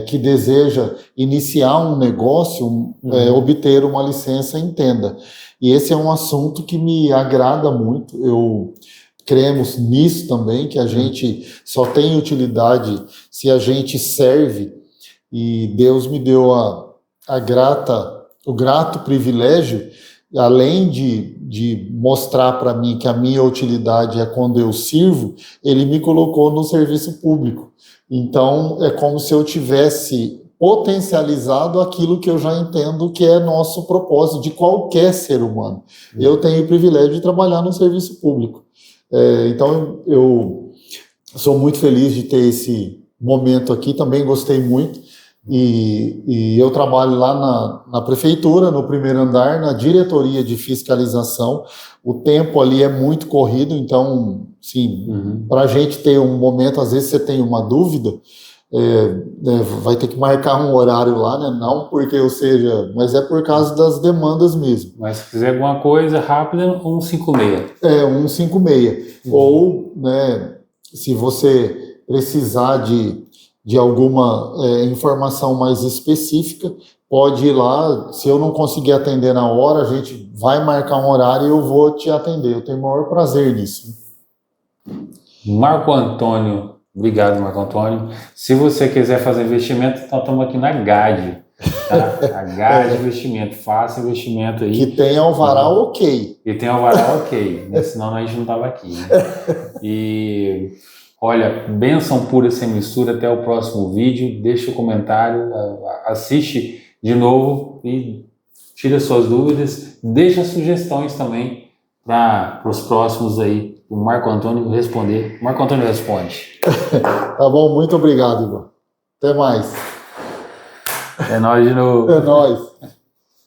que deseja iniciar um negócio, obter uma licença, entenda. E esse é um assunto que me agrada muito. Cremos nisso também, que a gente só tem utilidade se a gente serve, e Deus me deu o grato privilégio, além de mostrar para mim que a minha utilidade é quando eu sirvo, Ele me colocou no serviço público. Então, é como se eu tivesse potencializado aquilo que eu já entendo que é nosso propósito de qualquer ser humano. Eu tenho o privilégio de trabalhar no serviço público. Então, eu sou muito feliz de ter esse momento aqui, também gostei muito, e eu trabalho lá na prefeitura, no primeiro andar, na diretoria de fiscalização. O tempo ali é muito corrido, então, sim, para a gente ter um momento, às vezes você tem uma dúvida, vai ter que marcar um horário lá, né? Não porque eu seja, mas é por causa das demandas mesmo. Mas se quiser alguma coisa rápida, 156. 156. Ou, né, se você precisar de alguma informação mais específica, pode ir lá. Se eu não conseguir atender na hora, a gente vai marcar um horário e eu vou te atender. Eu tenho o maior prazer nisso. Marco Antônio. Obrigado, Marco Antônio. Se você quiser fazer investimento, então estamos aqui na GAD. Tá? A GAD Investimento. Faça investimento aí. Que tem alvará ok. E tem alvará ok, né? Senão a gente não estava aqui. Né? E olha, bênção pura sem mistura. Até o próximo vídeo. Deixa o comentário, assiste de novo e tira suas dúvidas. Deixa sugestões também para os próximos aí. O Marco Antônio responder. Marco Antônio responde. Tá bom, muito obrigado, Igor. Até mais. É nóis de novo. É nóis.